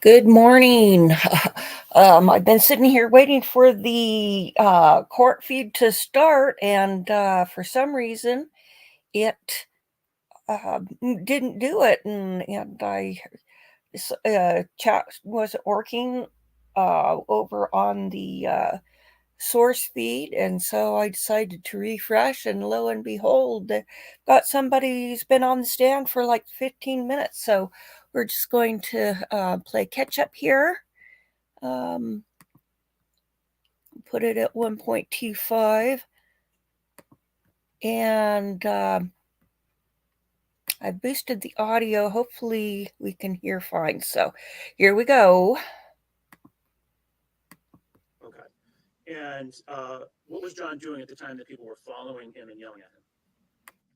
Good morning. I've been sitting here waiting for the court feed to start, and for some reason, it didn't do it, and chat wasn't working over on the source feed, and so I decided to refresh, and lo and behold, got somebody who's been on the stand for like 15 minutes. So we're just going to play catch up here. Um, put it at 1.25, and I boosted the audio. Hopefully we can hear fine. So here we go. Okay. And what was John doing at the time that people were following him and yelling at him?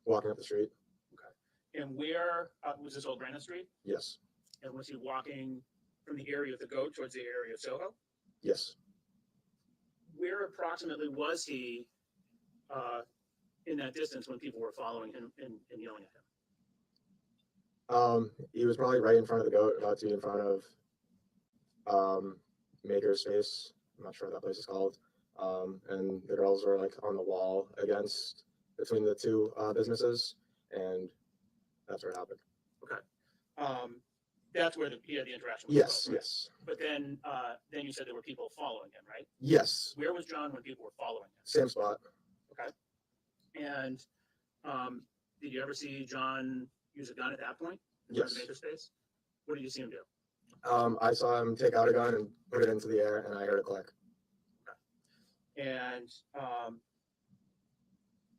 Walking up the street. Okay. And where was this Old Granite Street? Yes. And was he walking from the area of the goat towards the area of Soho? Yes. Where approximately was he in that distance when people were following him and yelling at him? He was probably right in front of the goat, about to be in front of Maker's Space. I'm not sure what that place is called. And the girls were like on the wall between the two businesses, and that's where it happened. Okay. That's where he had the interaction with Yes, the goat, right? yes. But then you said there were people following him, right? Yes. Where was John when people were following him? Same spot. Okay. And did you ever see John use a gun at that point in front of Yes. Makerspace? What did you see him do? I saw him take out a gun and put it into the air, and I heard a click. Okay. And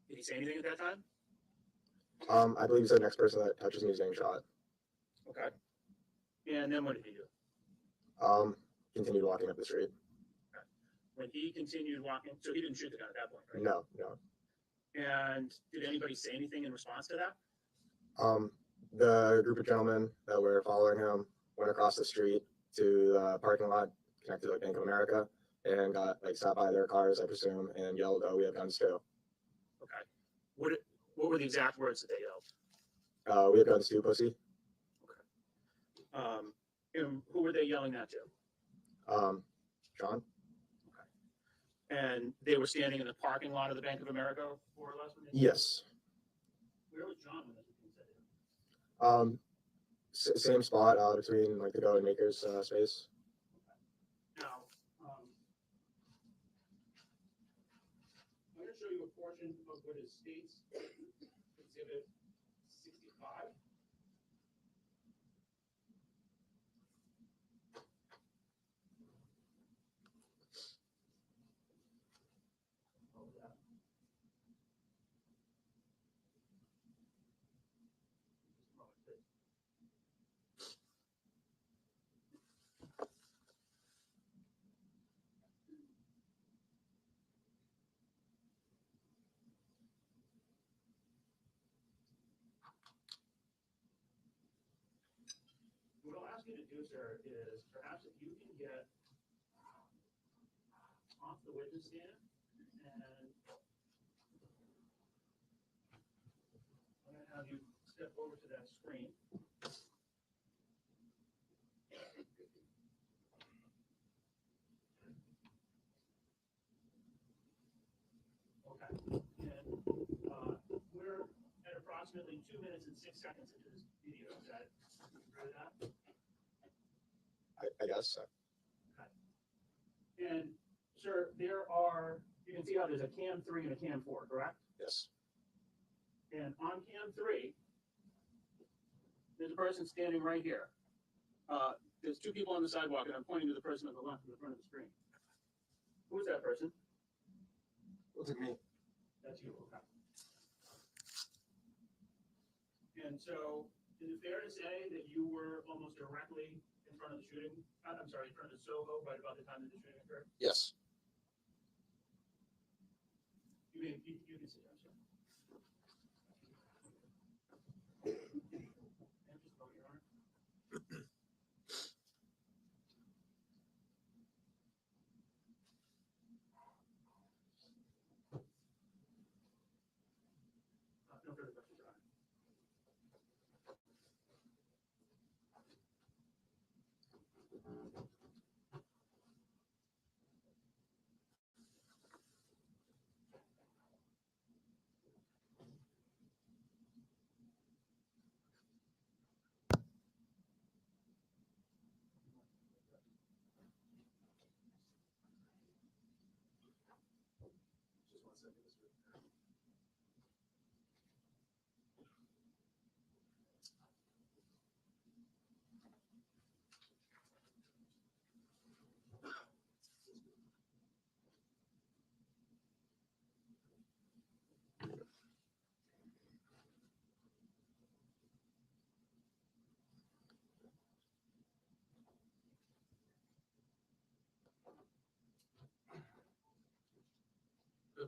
did he say anything at that time? I believe he said the next person that touches me is getting shot. Okay. And then what did he do? Continued walking up the street. Okay. When he continued walking, so he didn't shoot the gun at that point, right? No, no. And did anybody say anything in response to that? The group of gentlemen that were following him went across the street to the parking lot connected to like Bank of America and got like stopped by their cars, I presume, and yelled, "Oh, we have guns too." Okay. What were the exact words that they yelled? We have guns too, pussy. Okay. And who were they yelling that to? John. Okay. And they were standing in the parking lot of the Bank of America, more or less? Yes. Where was John when this was being said to him? Same spot between like the Go and Maker's space. Now, I'm going to show you a portion of what is State's Exhibit 65. What I'll ask you to do, sir, is perhaps if you can get off the witness stand and I'm going to have you step over to that screen. Okay. And we're at approximately 2 minutes and 6 seconds into this video. Is that agree with that? I guess. Okay. And sir, you can see how there's a cam 3 and a cam 4, correct? Yes. And on cam 3, there's a person standing right here. There's two people on the sidewalk, and I'm pointing to the person on the left in the front of the screen. Who is that person? Looks like me. That's you, okay. And so, is it fair to say that you were almost directly in front of the shooting? I'm sorry, in front of the Soho right about the time that the shooting occurred? Yes. You can sit down, sir. And just lower your arm. No further questions, Your Honor. Good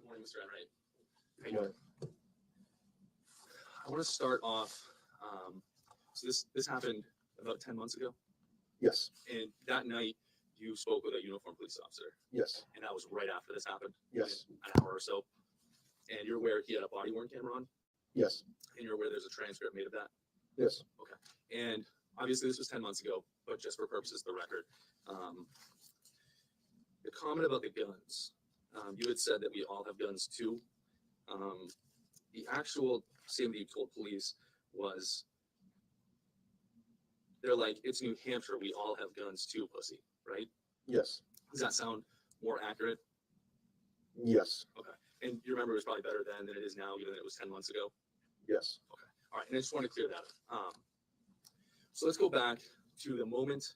morning, Mr. Enright. How you doing? I want to start off. So this happened about 10 months ago, Yes. and that night you spoke with a uniformed police officer, Yes. and that was right after this happened. Yes. An hour or so. And you're aware he had a body-worn camera on, Yes. and you're aware there's a transcript made of that. Yes. Okay. And obviously this was 10 months ago, but just for purposes of the record, the comment about the guns. You had said that we all have guns too. The actual statement you told police was, they're like, it's New Hampshire, we all have guns too, pussy, right? Yes. Does that sound more accurate? Yes. Okay. And you remember it was probably better then than it is now, even though it was 10 months ago? Yes. Okay. All right. And I just want to clear that up. So let's go back to the moment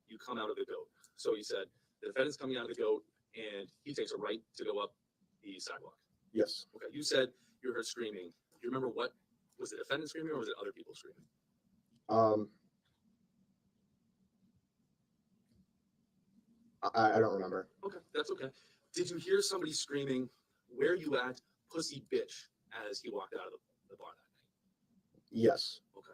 you come out of the goat. So you said the defendant's coming out of the goat and he takes a right to go up the sidewalk. Yes. Okay. You said you heard screaming. Do you remember what was the defendant screaming or was it other people screaming? I don't remember. Okay, that's okay. Did you hear somebody screaming, "Where you at, pussy bitch," as he walked out of the bar that night? Yes. Okay.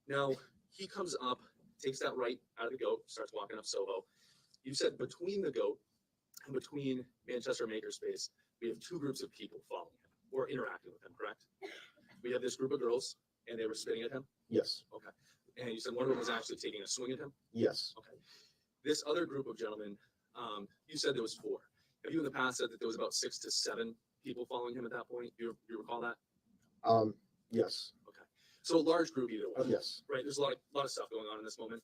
Now he comes up, takes that right out of the goat, starts walking up Soho. You said between the goat and between Manchester Makerspace, we have two groups of people following him or interacting with him, correct? We have this group of girls and they were spitting at him. Yes. Okay. And you said one of them was actually taking a swing at him. Yes. Okay. This other group of gentlemen, you said there was four. Have you in the past said that there was about 6 to 7 people following him at that point? You recall that? Yes. Okay. So a large group either way. Yes. Right. There's a lot of stuff going on in this moment.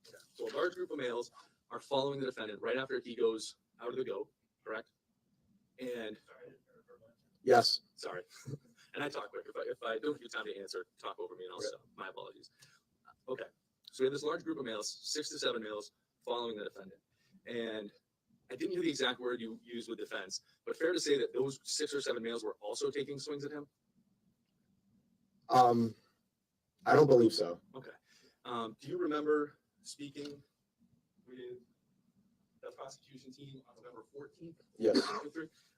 Okay. So a large group of males are following the defendant right after he goes out of the goat, correct? And Yes. sorry. And I talk quick. If I don't give you time to answer, talk over me and I'll stop. My apologies. Okay. So we have this large group of males, 6 to 7 males following the defendant. And I didn't hear the exact word you used with defense, but fair to say that those 6 or 7 males were also taking swings at him? I don't believe so. Okay. Do you remember speaking with the prosecution team on November 14th? Yes.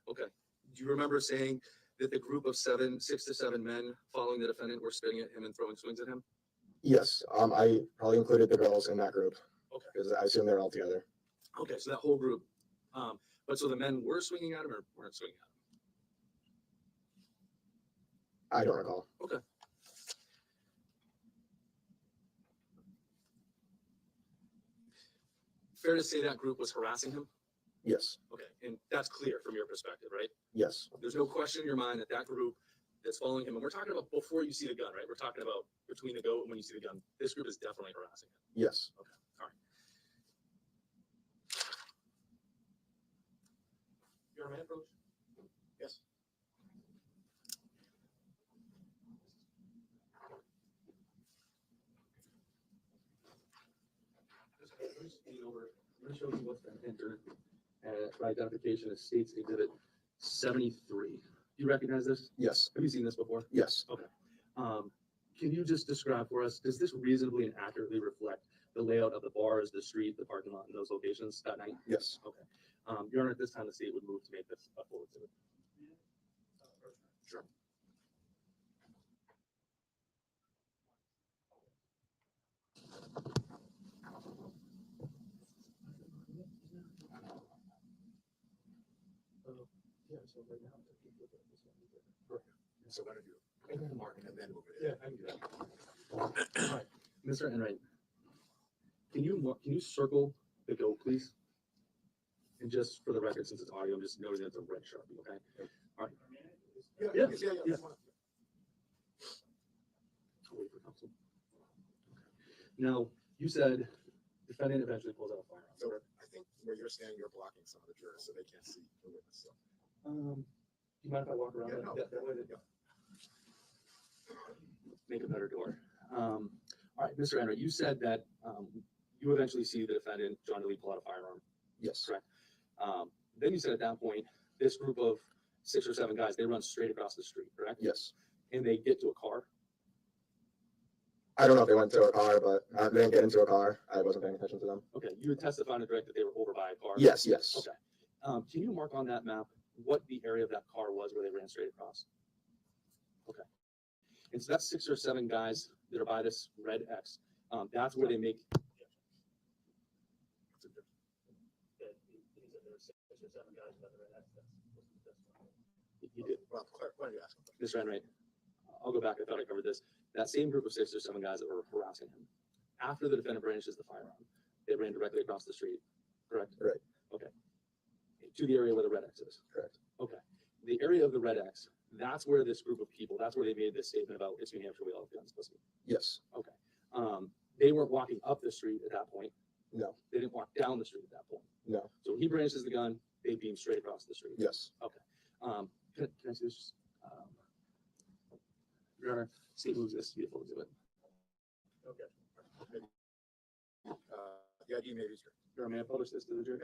Okay. Do you remember saying that the group of 6 to 7 men following the defendant were spitting at him and throwing swings at him? Yes. I probably included the girls in that group. Okay. Because I assume they're all together. Okay, so that whole group. But so the men were swinging at him or weren't swinging at him? I don't recall. Okay. Fair to say that group was harassing him? Yes. Okay, and that's clear from your perspective, right? Yes. There's no question in your mind that that group that's following him, and we're talking about before you see the gun, right? We're talking about between the goat and when you see the gun. This group is definitely harassing him. Yes. Okay, all right. You're my approach? Yes. I'm going to show you what's been entered. My identification is States Exhibit 73. Do you recognize this? Yes. Have you seen this before? Yes. Okay. Can you just describe for us, does this reasonably and accurately reflect the layout of the bars, the street, the parking lot, and those locations that night? Yes. Okay. Your Honor, at this time, the state would move to make this a full exhibit. Sure. Yeah, so right now, So why don't you mark and then move it? Yeah, I can do that. All right. Mr. Enright, Can you circle the goat, please? And just for the record, since it's audio, I'm just noting that it's a red Sharpie, okay? All right. Yeah. I'll wait for counsel. Now, you said defendant eventually pulls out a firearm. So I think where you're standing, you're blocking some of the jurors, so they can't see the witness. So. Do you mind if I walk around Yeah, no. that way? Yeah. Make a better door. All right, Mr. Enright, you said that you eventually see the defendant, John Delee, pull out a firearm. Yes. Correct. Then you said at that point, this group of 6 or 7 guys, they run straight across the street, correct? Yes. And they get to a car. I don't know if they went to a car, but they didn't get into a car. I wasn't paying attention to them. Okay, you had testified on the direct that they were over by a car. Yes, yes. Okay. Can you mark on that map what the area of that car was where they ran straight across? Okay. And so that's 6 or 7 guys that are by this red X. That's where they make. You did. Well, what are you asking? Mr. Enright, I'll go back. I thought I covered this. That same group of 6 or 7 guys that were harassing him, after the defendant brandishes the firearm, they ran directly across the street, correct? Right. Okay. To the area where the red X is. Correct. Okay. The area of the red X, that's where this group of people, that's where they made this statement about it's New Hampshire, we all have guns. Yes. Okay. They weren't walking up the street at that point. No. They didn't walk down the street at that point. No. So when he brandishes the gun, they beam straight across the street. Yes. Okay. Can I see this? Your Honor, state moves this beautiful exhibit. Okay. Yeah, you maybe. Your Honor, may I publish this to the jury?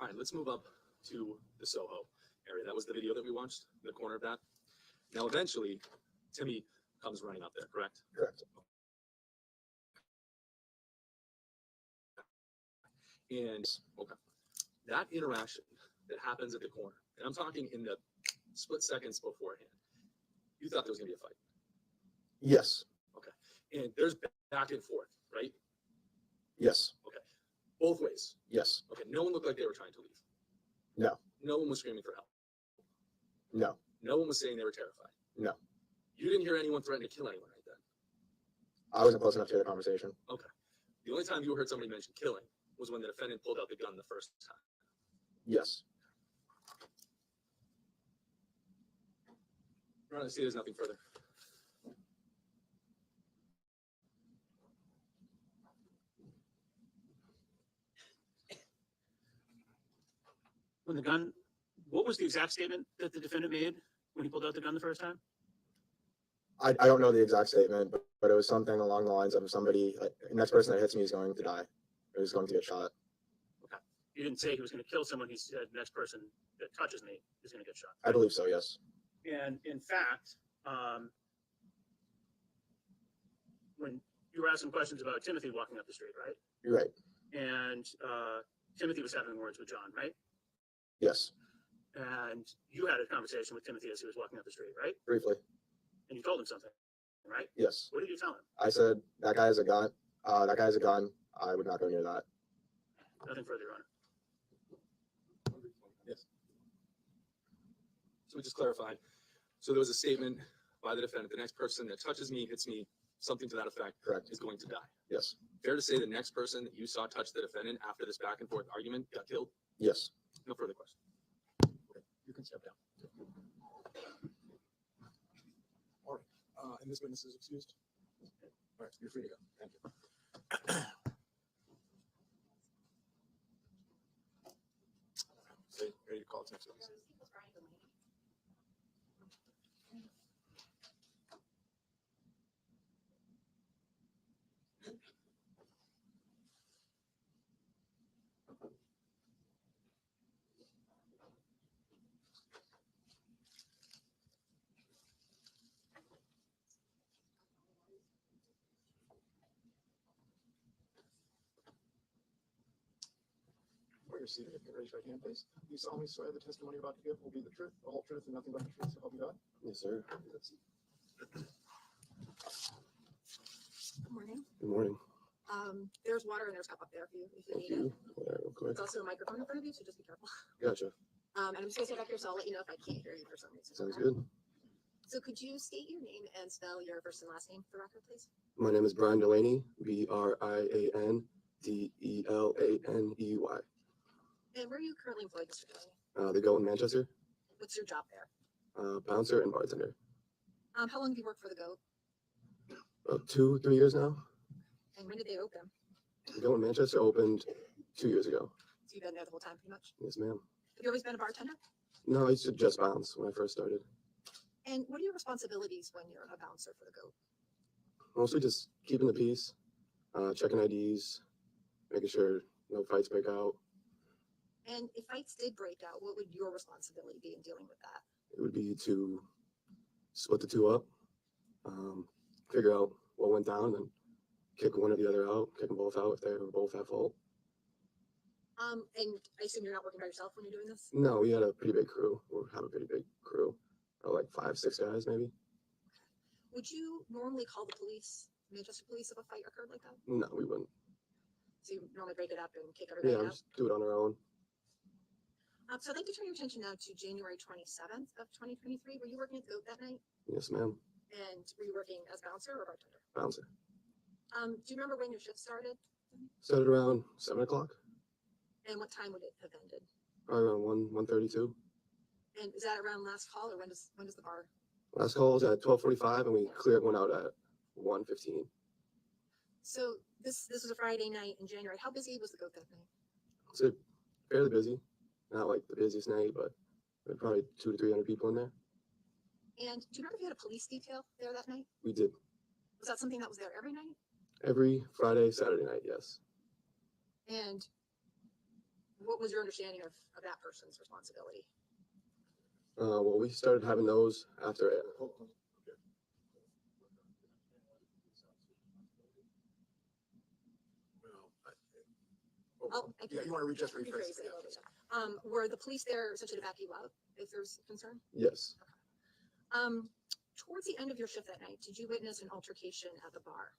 All right, let's move up to the Soho area. That was the video that we watched, the corner of that. Now, eventually, Timmy comes running up there, correct? Correct. And, okay, that interaction that happens at the corner, and I'm talking in the split seconds beforehand, you thought there was going to be a fight. Yes. Okay. And there's back and forth, right? Yes. Okay. Both ways. Yes. Okay. No one looked like they were trying to leave. No. No one was screaming for help. No. No one was saying they were terrified. No. You didn't hear anyone threaten to kill anyone right then. I wasn't close enough to the conversation. Okay. The only time you heard somebody mention killing was when the defendant pulled out the gun the first time. Yes. Your Honor, I see there's nothing further. When the gun, what was the exact statement that the defendant made when he pulled out the gun the first time? I don't know the exact statement, but it was something along the lines of somebody, like, the next person that hits me is going to die. Or is going to get shot. Okay. You didn't say he was going to kill someone. He said the next person that touches me is going to get shot. I believe so, yes. And in fact, when you were asking questions about Timothy walking up the street, right? You're right. And Timothy was having words with John, right? Yes. And you had a conversation with Timothy as he was walking up the street, right? Briefly. And you told him something, right? Yes. What did you tell him? I said, that guy has a gun. That guy has a gun. I would not go near that. Nothing further, Your Honor. Yes. So we just clarified. So there was a statement by the defendant, the next person that touches me, hits me, something to that effect, Correct. is going to die. Yes. Fair to say the next person that you saw touch the defendant after this back and forth argument got killed? Yes. No further questions. Okay, you can step down. All right, and this witness is excused? All right, you're free to go. Thank you. So, ready to call it next witness? you're seated, if you can raise your right hand, please. Do you solemnly swear the testimony you're about to give will be the truth, the whole truth, and nothing but the truth, so help you God? Yes, sir. Good morning. Good morning. There's water and there's cup up there if you Thank need you. it. Real quick. There's also a microphone in front of you, so just be careful. Gotcha. And I'm just gonna sit back here, so I'll let you know if I can't hear you for some reason. Sounds okay? good. So could you state your name and spell your first and last name for the record, please? My name is Brian Delaney, BrianDelaney. And where are you currently employed, Mr. Delaney? They go in Manchester, What's your job there? bouncer and bartender. How long have you worked for the GOAT? About 2-3 years now. And when did they open? The Go in Manchester opened 2 years ago. So you've been there the whole time, pretty much? Yes, ma'am. Have you always been a bartender? No, I used to just bounce when I first started. And what are your responsibilities when you're a bouncer for the GOAT? Mostly just keeping the peace, checking IDs, making sure no fights break out. And if fights did break out, what would your responsibility be in dealing with that? It would be to split the two up, figure out what went down, and kick one or the other out, kick them both out if they were both at fault. And I assume you're not working by yourself when you're doing this? No, we had a pretty big crew, or have a pretty big crew, like 5-6 guys maybe. Would you normally call the police, Manchester police, if a fight occurred like that? No, we wouldn't. So you normally break it up and kick Yeah, everybody we out? just do it on our own. So I'd like to turn your attention now to January 27th of 2023. Were you working at the GOAT that night? Yes, ma'am. And were you working as bouncer or bartender? Bouncer. Do you remember when your shift started? Started around 7 o'clock, And what time would it have ended? probably around 1:32. And is that around last call, or when does the bar? Last call was at 12:45, and we cleared one out at 1:15. So this was a Friday night in January. How busy was the GOAT that night? So fairly busy. Not like the busiest night, but there were probably 200 to 300 people in there. And do you remember if you had a police detail there that night? We did Was that something that was there every night? every Friday, Saturday night. Yes. And what was your understanding of that person's responsibility? Well, we started having those after. Yeah, you want to just rephrase it. Were the police there essentially to back you up if there's concern? Yes. Towards the end of your shift that night, did you witness an altercation at the bar?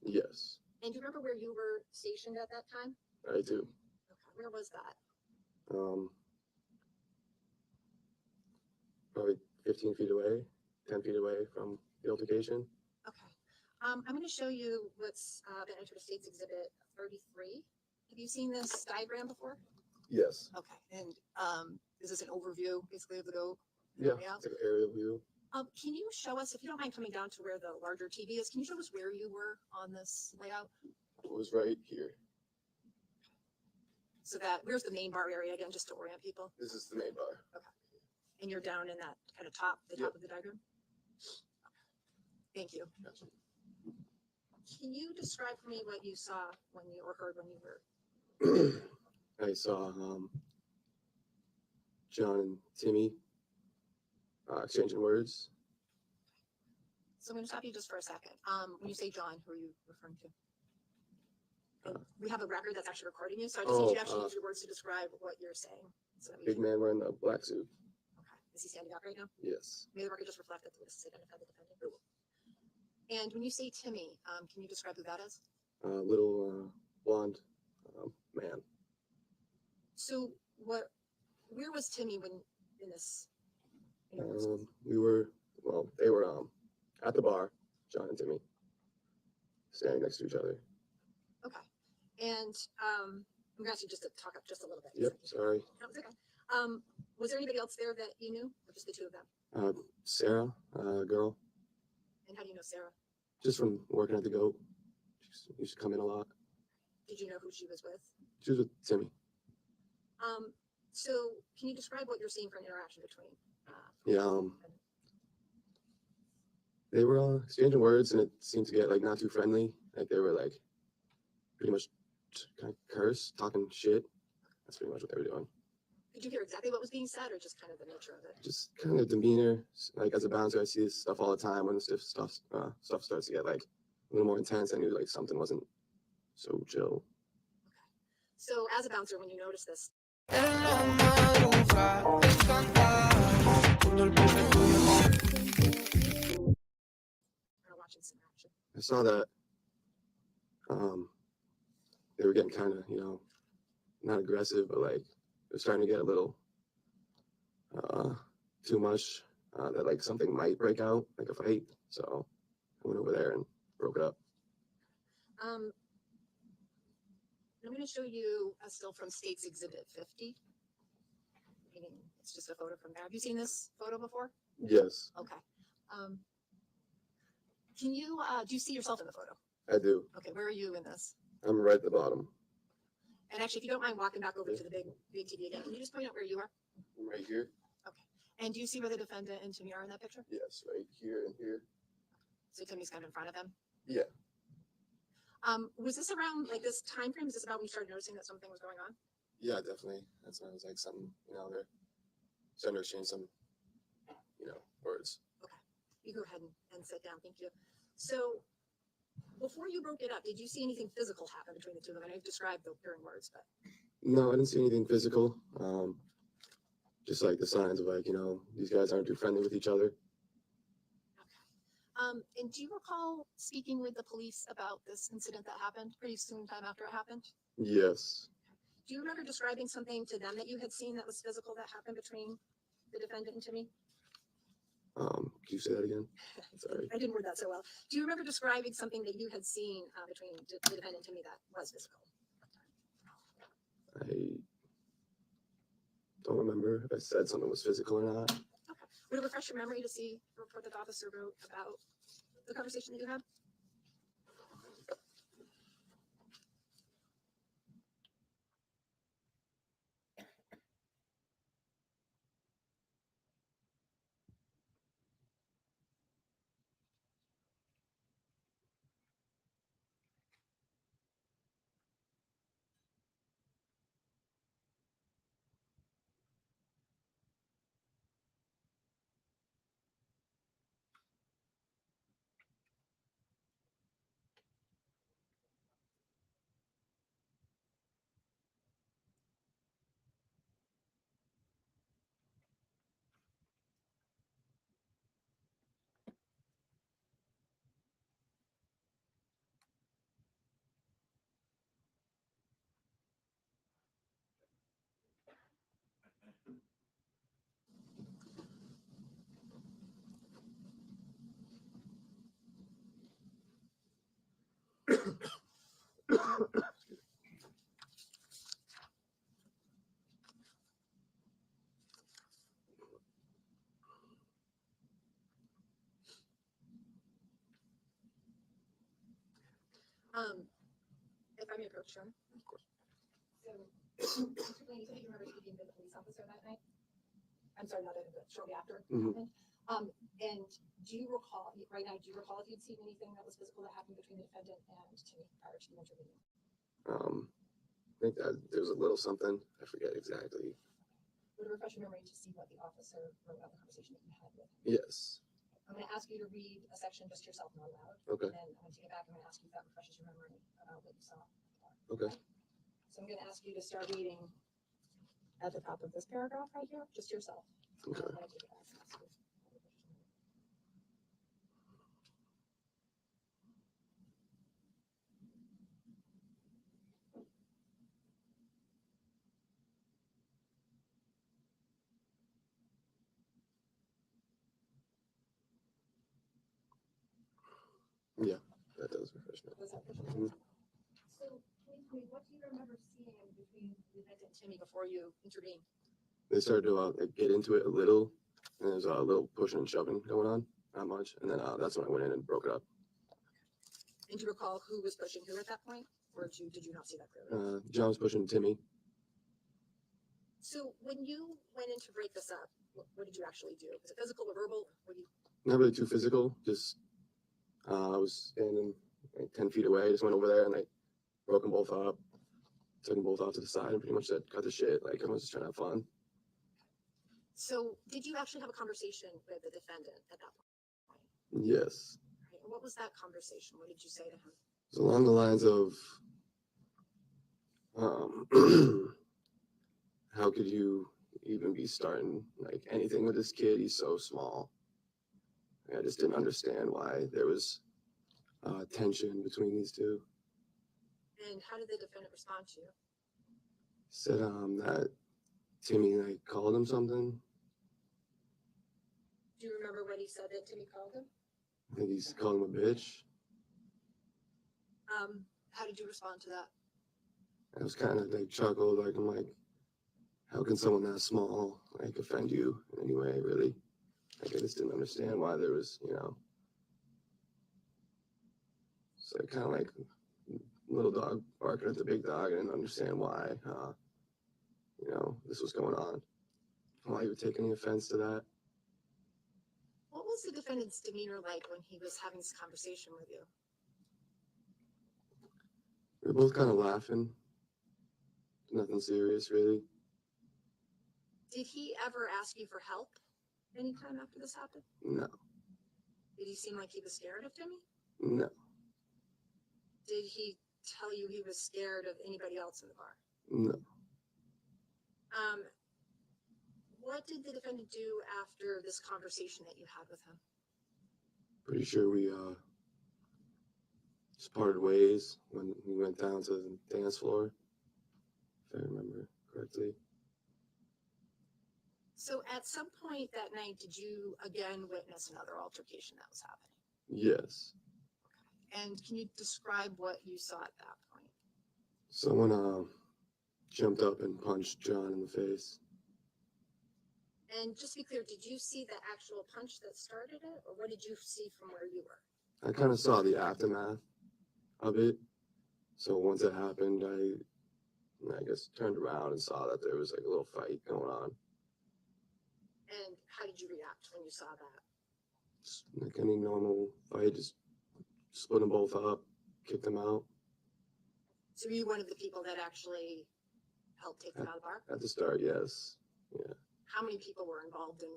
Yes. And do you remember where you were stationed at that time? I do. Okay, where was that? Probably 15 feet away, 10 feet away from the altercation. Okay. I'm going to show you what's been entered as State's Exhibit 33. Have you seen this diagram before? Yes. Okay. And is this an overview basically of the GOAT? Yeah. layout? It's like an aerial view. Can you show us, if you don't mind coming down to where the larger TV is, can you show us where you were on this layout? It was right here. So that, where's the main bar area again, just to orient people? This is the main bar. And you're down in that kind of top, the top Yep. of the diagram? Thank you. Gotcha. Can you describe for me what you saw when you, or heard when you were? I saw John and Timmy exchanging words. So I'm going to stop you just for a second. When you say John, who are you referring to? And we have a record that's actually recording you, so I just need you to actually use your words to describe what you're saying. So that we Big can, man wearing the black suit. okay. Is he standing up right now? Yes. May the record just reflect that the witness identified the defendant. And when you say Timmy, can you describe who that is? Little blonde man. So where was Timmy when in this? in your process? They were at the bar, John and Timmy, standing next to each other. Okay. And I'm gonna ask you just to talk up just a little bit. Yep, sorry. That was okay. Was there anybody else there that you knew, or just the two of them? Sarah, girl, And how do you know Sarah? just from working at the GOAT. She used to come in a lot. Did you know who she was with? She was with Timmy. So can you describe what you're seeing for an interaction between? Yeah, they were exchanging words, and it seemed to get like not too friendly. Like they were like pretty much kind of curse, talking shit. That's pretty much what they were doing. Could you hear exactly what was being said, or just kind of the nature of it? Just kind of demeanor. Like as a bouncer, I see this stuff all the time. When this stuff starts to get like a little more intense, I knew like something wasn't so chill. So as a bouncer, when you notice this, En la madrugada, encantada, todo el mundo Or watching some action. I saw that they were getting kind of, not aggressive, but like it was starting to get a little too much. That like something might break out, like a fight. So I went over there and broke it up. I'm going to show you a still from State's Exhibit 50. Meaning it's just a photo from there. Have you seen this photo before? Yes, Okay. Can you, do you see yourself in the photo? I do. Okay, where are you in this? I'm right at the bottom. And actually, if you don't mind walking back over to the big TV again, can you just point out where you are? I'm right here. And do you see where the defendant and Timmy are in that picture? Yes, right here and here. So Timmy's kind of in front of them? Yeah. Was this around like this time frame? Is this about when you started noticing that something was going on? Yeah, definitely. That's when it was like something, they're starting to exchange some, words. You go ahead and sit down. Thank you. So before you broke it up, did you see anything physical happen between the two of them? I know you've described the hearing words, but No, I didn't see anything physical. Just like the signs of like, these guys aren't too friendly with each other. and do you recall speaking with the police about this incident that happened pretty soon time after it happened? Yes. Do you remember describing something to them that you had seen that was physical that happened between the defendant and Timmy? Can you say that again? Sorry. I didn't word that so well. Do you remember describing something that you had seen between the defendant and Timmy that was physical? I don't remember if I said something was physical or not. Okay. Would it refresh your memory to see the report that the officer wrote about the conversation that you had? If I may approach, Sean. Of course. So, Mr. Blaine, you said you remember speaking to the police officer that night? I'm sorry, not that, but shortly after it happened. And do you recall, right now, do you recall if you'd seen anything that was physical that happened between the defendant and Timmy prior to the interview? I think that there was a little something. I forget exactly. Would it refresh your memory to see what the officer wrote about the conversation that you had with him? Yes. I'm going to ask you to read a section just yourself, not aloud. Okay. And I'm going to take it back. I'm going to ask you if that refreshes your memory about what you saw. Okay. So I'm going to ask you to start reading at the top of this paragraph right here, just yourself. Okay. I'm gonna take it back and ask you. Yeah, that does refresh me. Does that refresh your memory? So can you tell me, what do you remember seeing between the defendant and Timmy before you intervened? They started to like get into it a little, and there's a little pushing and shoving going on, not much. And then that's when I went in and broke it up. And do you recall who was pushing who at that point? Or did you not see that clearly? John was pushing Timmy. So when you went in to break this up, what did you actually do? Was it physical or verbal? What do you? Not really too physical, just I was standing like 10 feet away, just went over there and like broke them both up, took them both off to the side and pretty much said, cut the shit. Like everyone's just trying to have fun. So did you actually have a conversation with the defendant at that point? Yes. Right. And what was that conversation? What did you say to him? It's along the lines of, how could you even be starting like anything with this kid? He's so small. I just didn't understand why there was tension between these two. And how did the defendant respond to you? Said that Timmy like called him something. Do you remember what he said that Timmy called him? I think he's called him a bitch. How did you respond to that? I was kind of like chuckled, like I'm like, how can someone that small like offend you in any way, really? Like I just didn't understand why there was, so kind of like little dog barking at the big dog. I didn't understand why, this was going on. Why you would take any offense to that? What was the defendant's demeanor like when he was having this conversation with you? We were both kind of laughing. Nothing serious, really. Did he ever ask you for help anytime after this happened? No, Did he seem like he was scared of Timmy? no, Did he tell you he was scared of anybody else in the bar? no. What did the defendant do after this conversation that you had with him? Pretty sure we just parted ways when we went down to the dance floor, if I remember correctly. So at some point that night, did you again witness another altercation that was happening? Yes. And can you describe what you saw at that point? Someone jumped up and punched John in the face. And just to be clear, did you see the actual punch that started it, or what did you see from where you were? I kind of saw the aftermath of it. So once it happened, I guess turned around and saw that there was like a little fight going on. And how did you react when you saw that? Just like any normal fight, just split them both up, kicked them out. So were you one of the people that actually helped take them out of the bar? At the start, yes. Yeah. How many people were involved in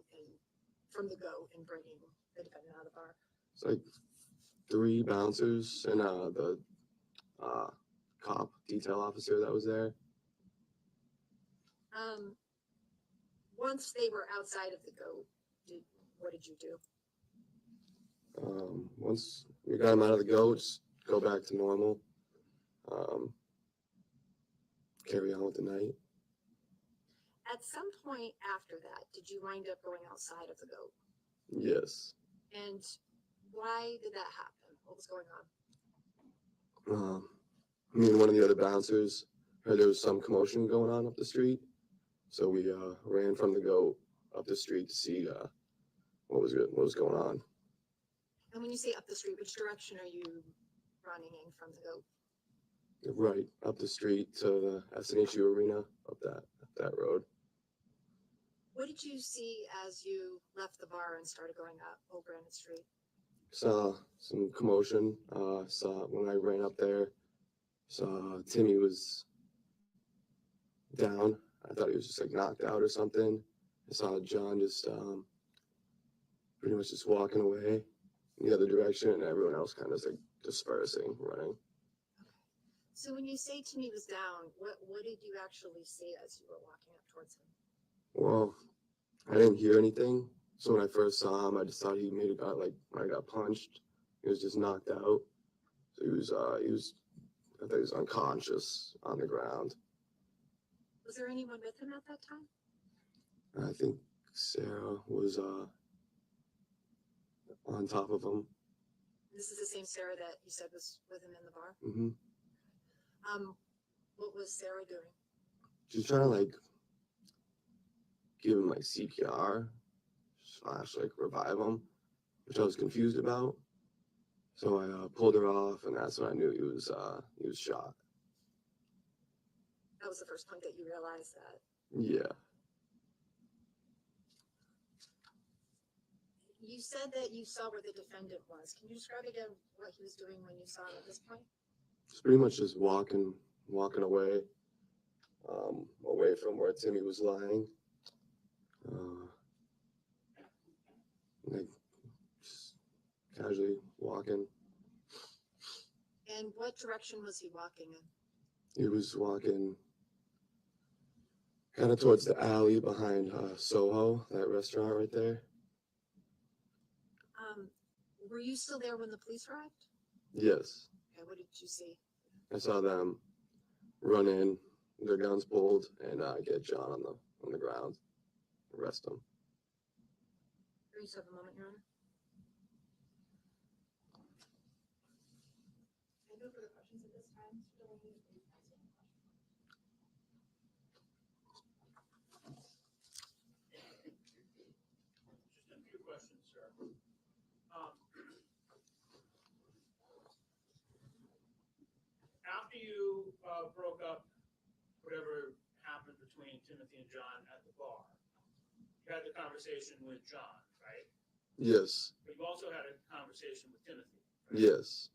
from the go in bringing the defendant out of the bar? It's like 3 bouncers and the cop detail officer that was there. Once they were outside of the goat, what did you do? Once we got them out of the goats, go back to normal. Carry on with the night. At some point after that, did you wind up going outside of the goat? Yes. And why did that happen? What was going on? Me and one of the other bouncers heard there was some commotion going on up the street, so we ran from the goat up the street to see what was going on. And when you say up the street, which direction are you running in from the goat? Right up the street to the SNHU arena, up that road. What did you see as you left the bar and started going up Old Granite Street? Saw some commotion. Saw when I ran up there, saw Timmy was down. I thought he was just like knocked out or something. I saw John just pretty much just walking away in the other direction, and everyone else kind of like dispersing, running. So when you say Timmy was down, what did you actually see as you were walking up towards him? Well, I didn't hear anything. So when I first saw him, I just thought he maybe got like when I got punched. He was just knocked out. So I thought he was unconscious on the ground. Was there anyone with him at that time? I think Sarah was on top of him. This is the same Sarah that you said was with him in the bar? Mm-hmm. What was Sarah doing? She's trying to like give him like CPR / like revive him, which I was confused about. So I pulled her off, and that's when I knew he was shot. That was the first point that you realized that. Yeah. You said that you saw where the defendant was. Can you describe again what he was doing when you saw him at this point? It's pretty much just walking away, away from where Timmy was lying. Like just casually walking. And what direction was he walking in? He was walking kind of towards the alley behind Soho, that restaurant right there. Were you still there when the police arrived? Yes. Okay, what did you see? I saw them run in, their guns pulled, and get John on the ground, arrest him. You still have a moment, Your Honor. No further questions at this time. Just a few questions, sir. After you broke up whatever happened between Timothy and John at the bar, you had the conversation with John, right? Yes. But you also had a conversation with Timothy, right? Yes.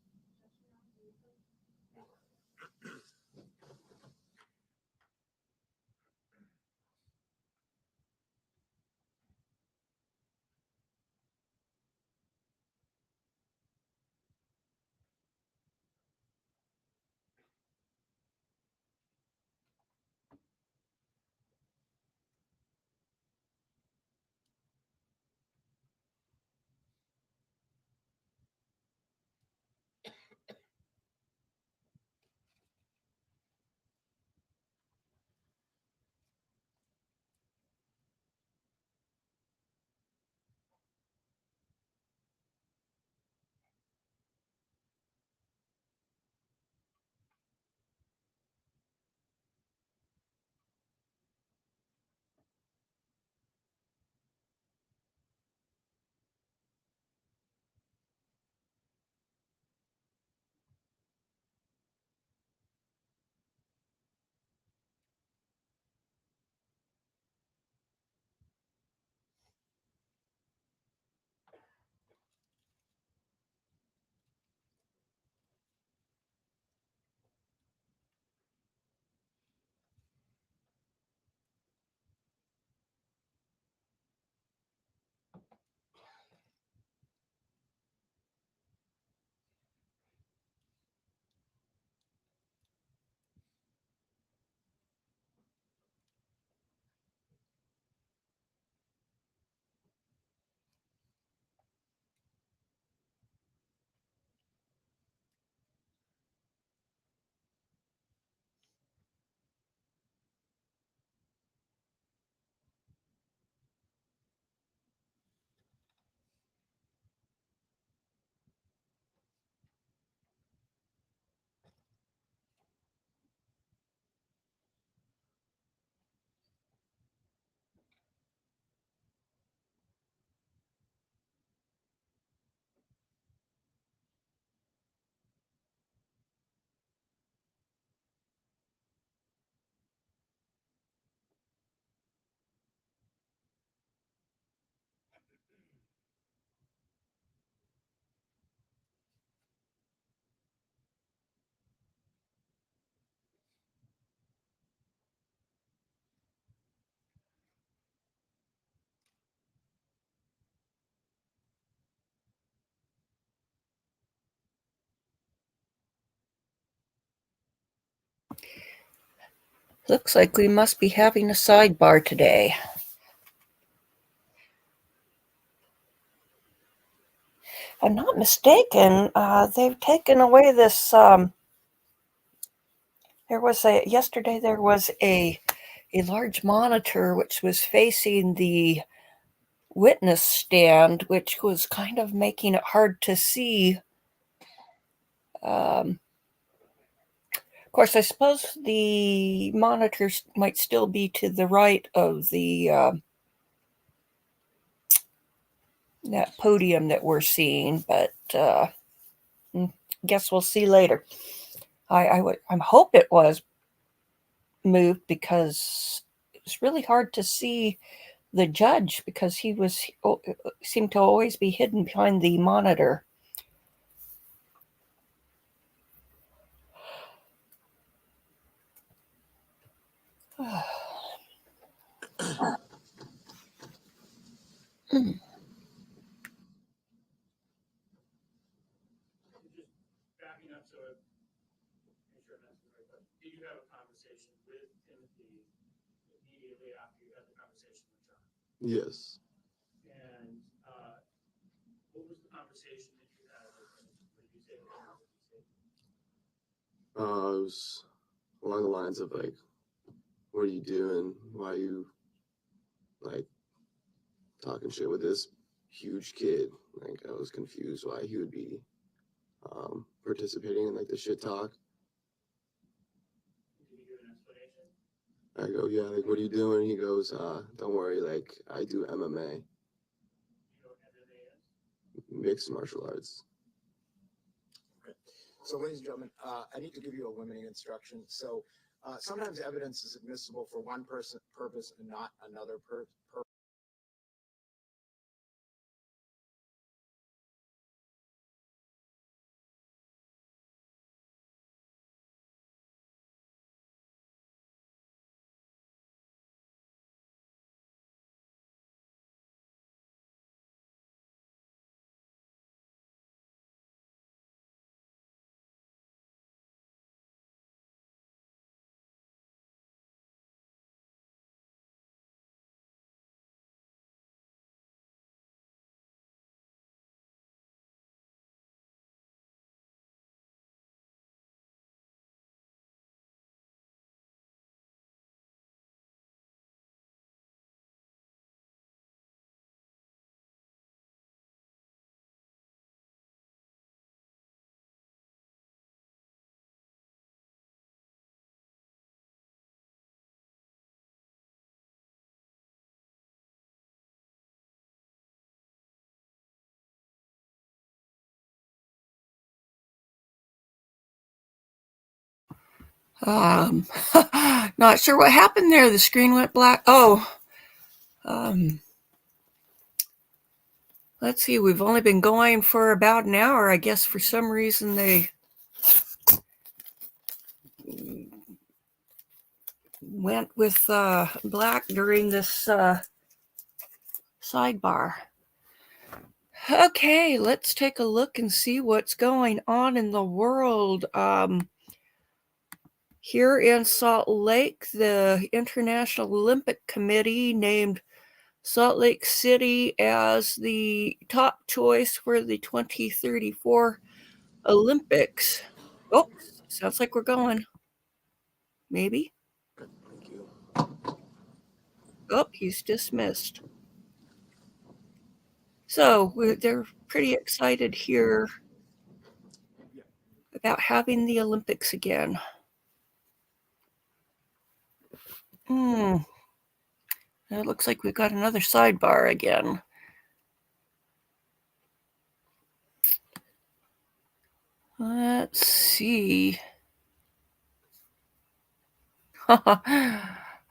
Looks like we must be having a sidebar today. If I'm not mistaken, they've taken away this. Yesterday there was a large monitor which was facing the witness stand, which was kind of making it hard to see. Of course, I suppose the monitors might still be to the right of the that podium that we're seeing, but guess we'll see later. I hope it was moved because it was really hard to see the judge because he seemed to always be hidden behind the monitor. Just backing up so I make sure I'm asking the right question. Did you have a conversation with Timothy immediately immediately after you had the conversation with John. Yes. And what was the conversation that you had with him? What did you say to him? What did you say? It was along the lines of like, what are you doing? Why are you like talking shit with this huge kid? Like, I was confused why he would be participating in like the shit talk. Did he give an explanation? I go, yeah, like, what are you doing? He goes, don't worry, like, I do MMA, You know what MMA is? mixed martial arts. So, ladies and gentlemen, I need to give you a limiting instruction. So, sometimes evidence is admissible for one purpose and not another purpose. Um, not sure what happened there. The screen went black. Oh, um, let's see. We've only been going for about an hour. I guess for some reason they went with black during this sidebar. Okay, let's take a look and see what's going on in the world. Here in Salt Lake, the International Olympic Committee named Salt Lake City as the top choice for the 2034 Olympics. Oh, sounds like we're going. Maybe. Thank you. Oh, he's dismissed. So they're pretty excited here about having the Olympics again. It looks like we've got another sidebar again. Let's see.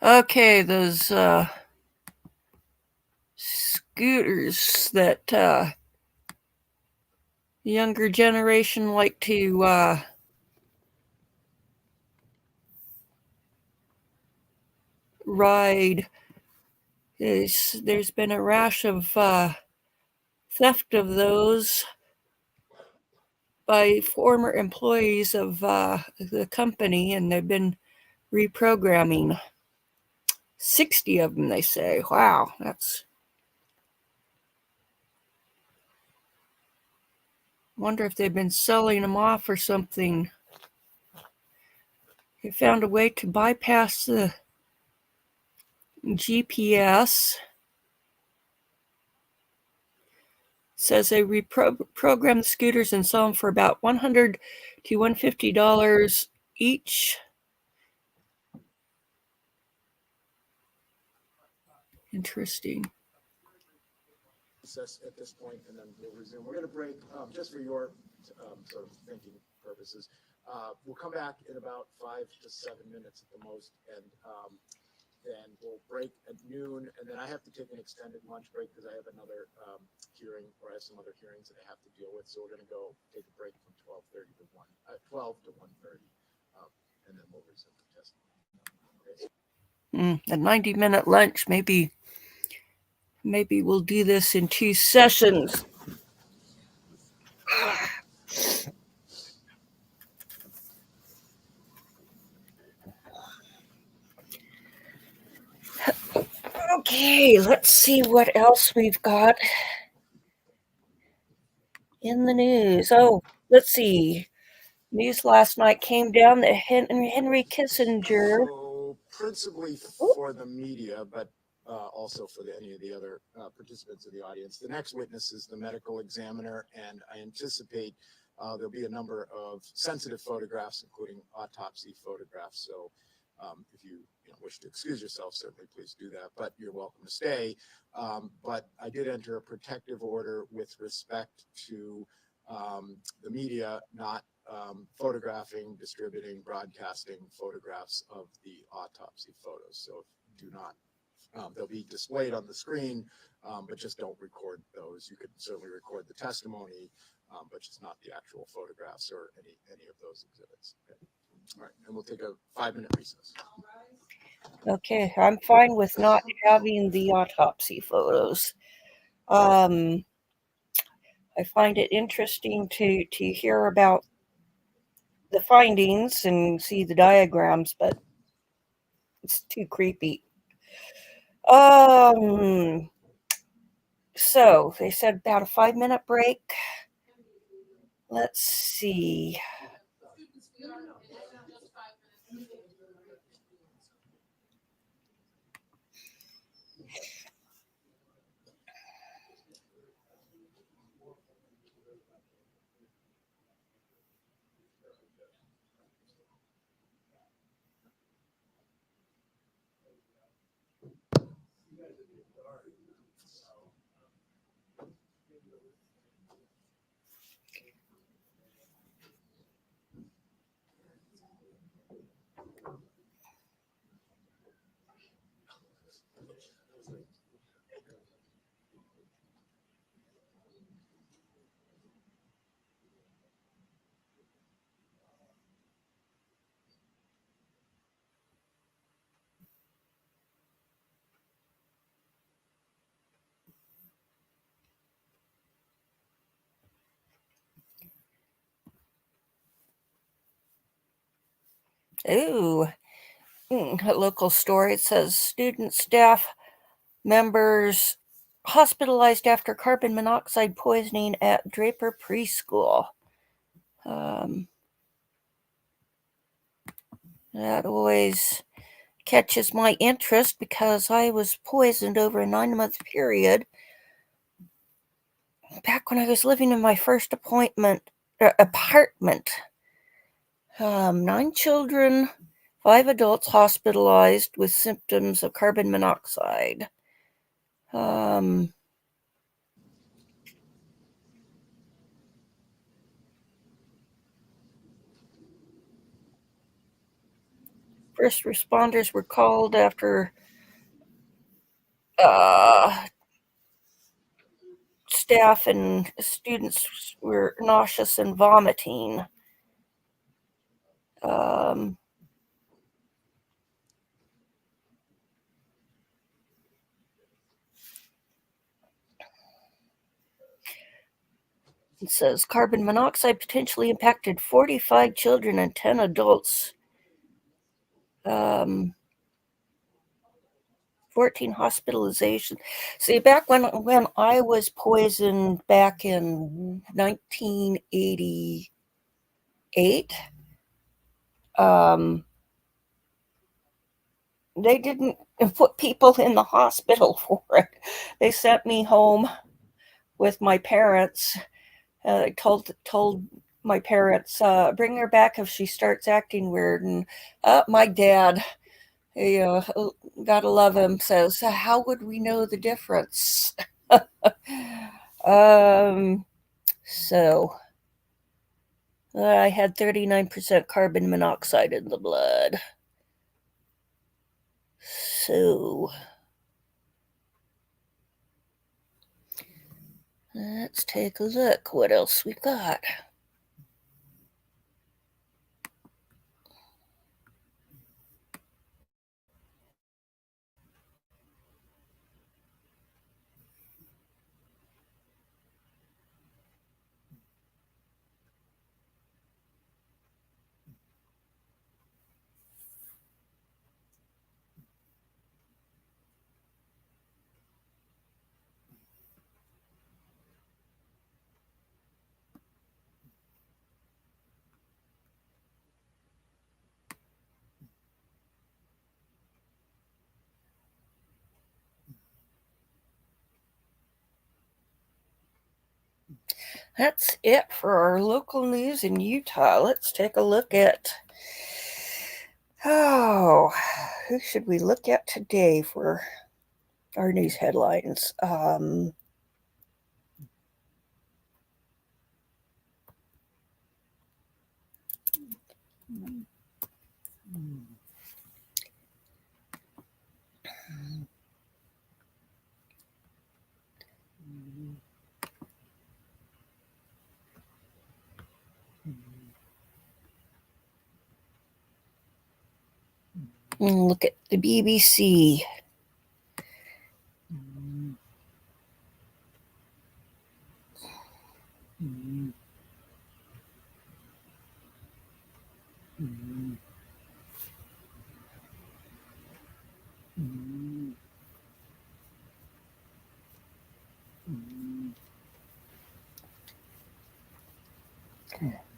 Okay, those scooters that the younger generation like to ride. There's been a rash of theft of those by former employees of the company, and they've been reprogramming 60 of them, they say. Wow, that's... Wonder if they've been selling them off or something. They found a way to bypass the GPS. Says they reprogram the scooters and sell them for about $100 to $150 each. Interesting. At this point, and then we'll resume. We're going to break just for your sort of thinking purposes. We'll come back in about 5 to 7 minutes at the most, and then we'll break at noon. And then I have to take an extended lunch break because I have another hearing, or I have some other hearings that I have to deal with. So we're going to go take a break from 12:30 to 12 to 1:30, and then we'll resume the testimony. A 90-minute lunch. Maybe we'll do this in 2 sessions. Okay, let's see what else we've got in the news. Oh, let's see. News last night came down that Henry Kissinger. So principally Oh, for the media, but also for any of the other participants of the audience. The next witness is the medical examiner, and I anticipate there'll be a number of sensitive photographs, including autopsy photographs. So if you, wish to excuse yourself, certainly please do that, but you're welcome to stay. But I did enter a protective order with respect to the media not photographing, distributing, broadcasting photographs of the autopsy photos. So do not, they'll be displayed on the screen, but just don't record those. You could certainly record the testimony, but just not the actual photographs or any of those exhibits. Okay. All right, and we'll take a 5-minute recess. okay, I'm fine with not having the autopsy photos. I find it interesting to hear about the findings and see the diagrams, but it's too creepy. So they said about a 5-minute break. Let's see. Ooh, a local story. It says student staff members hospitalized after carbon monoxide poisoning at Draper Preschool. That always catches my interest because I was poisoned over a 9-month period back when I was living in my first apartment. 9 children, 5 adults hospitalized with symptoms of carbon monoxide. First responders were called after staff and students were nauseous and vomiting. It says carbon monoxide potentially impacted 45 children and 10 adults. 14 hospitalizations. See, back when I was poisoned back in 1988, they didn't put people in the hospital for it. They sent me home with my parents. Told my parents, bring her back if she starts acting weird. And my dad, gotta love him, says, how would we know the difference? So I had 39% carbon monoxide in the blood. So let's take a look what else we've got. That's it for our local news in Utah. Let's take a look at, who should we look at today for our news headlines? Look at the BBC.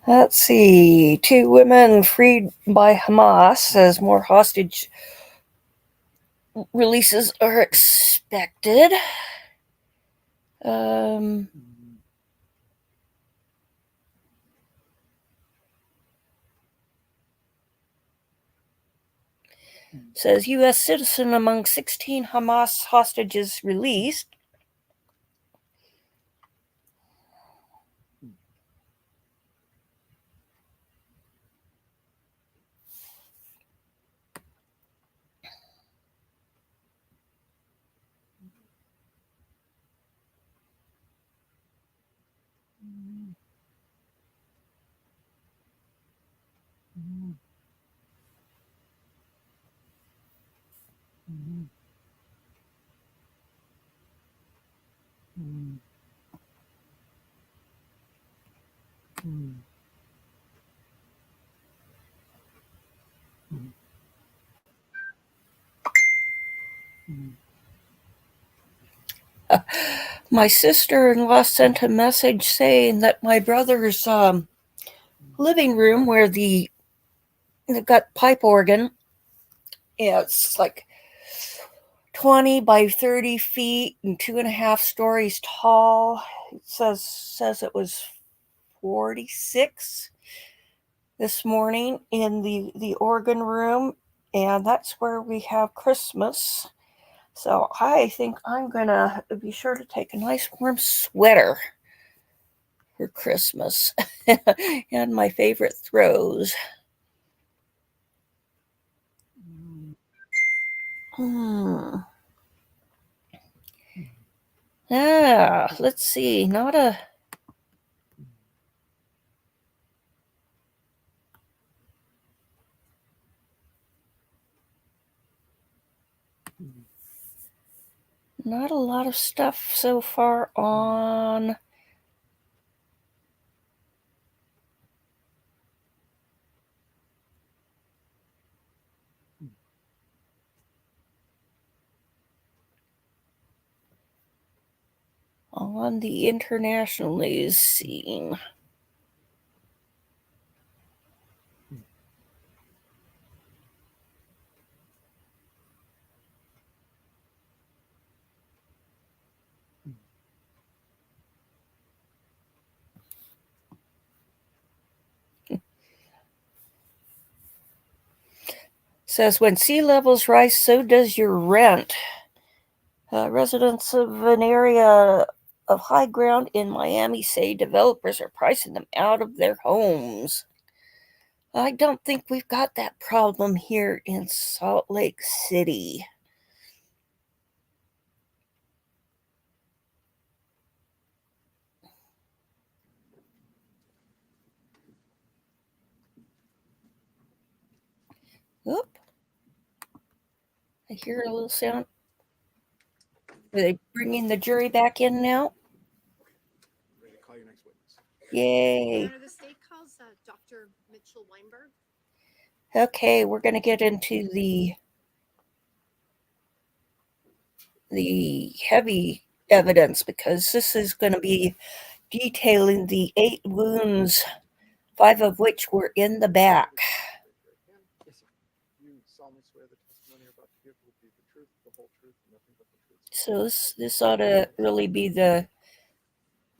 Let's see. 2 women freed by Hamas as more hostage releases are expected. Says U.S. citizen among 16 Hamas hostages released. My sister-in-law sent a message saying that my brother's living room, where they've got pipe organ, it's like 20 by 30 feet and 2.5 stories tall. It says it was 46 this morning in the organ room, and that's where we have Christmas. So I think I'm gonna be sure to take a nice warm sweater for Christmas and my favorite throws. Let's see. Not a lot of stuff so far on the international news scene. Says when sea levels rise, so does your rent. Residents of an area of high ground in Miami say developers are pricing them out of their homes. I don't think we've got that problem here in Salt Lake City. Oop. I hear a little sound. Are they bringing the jury back in now? Ready to call your next witness. Yay. Your Honor, the state calls Dr. Mitchell Weinberg. Okay, we're going to get into the heavy evidence, because this is going to be detailing the 8 wounds, 5 of which were in the back. Yes, sir. You solemnly swear the testimony you're about to give will be the truth, the whole truth, and nothing but the truth. So this ought to really be the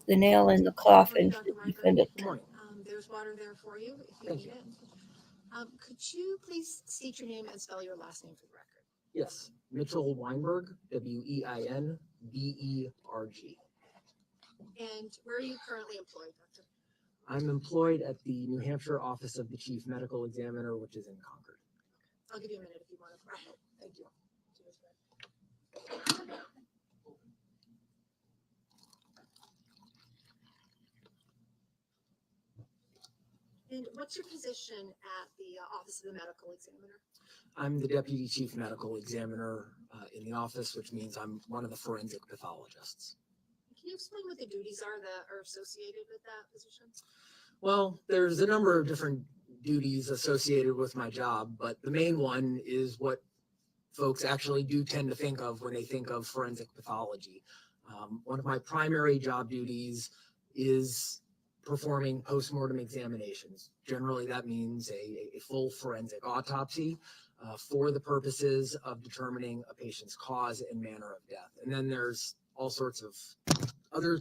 the nail in the Good coffin morning, for Dr. the Martha. defendant. Good morning. There's water there for you if you Thank need you. it. Could you please state your name and spell your last name for the record? Yes, Mitchell Weinberg, Weinberg. And where are you currently employed, Doctor? I'm employed at the New Hampshire Office of the Chief Medical Examiner, which is in Concord. I'll give you a minute if you want to. Thank you. And what's your position at the Office of the Medical Examiner? I'm the Deputy Chief Medical Examiner in the office, which means I'm one of the forensic pathologists. Can you explain what the duties are that are associated with that position? Well, there's a number of different duties associated with my job, but the main one is what folks actually do tend to think of when they think of forensic pathology. One of my primary job duties is performing postmortem examinations. Generally, that means a full forensic autopsy for the purposes of determining a patient's cause and manner of death. And then there's all sorts of other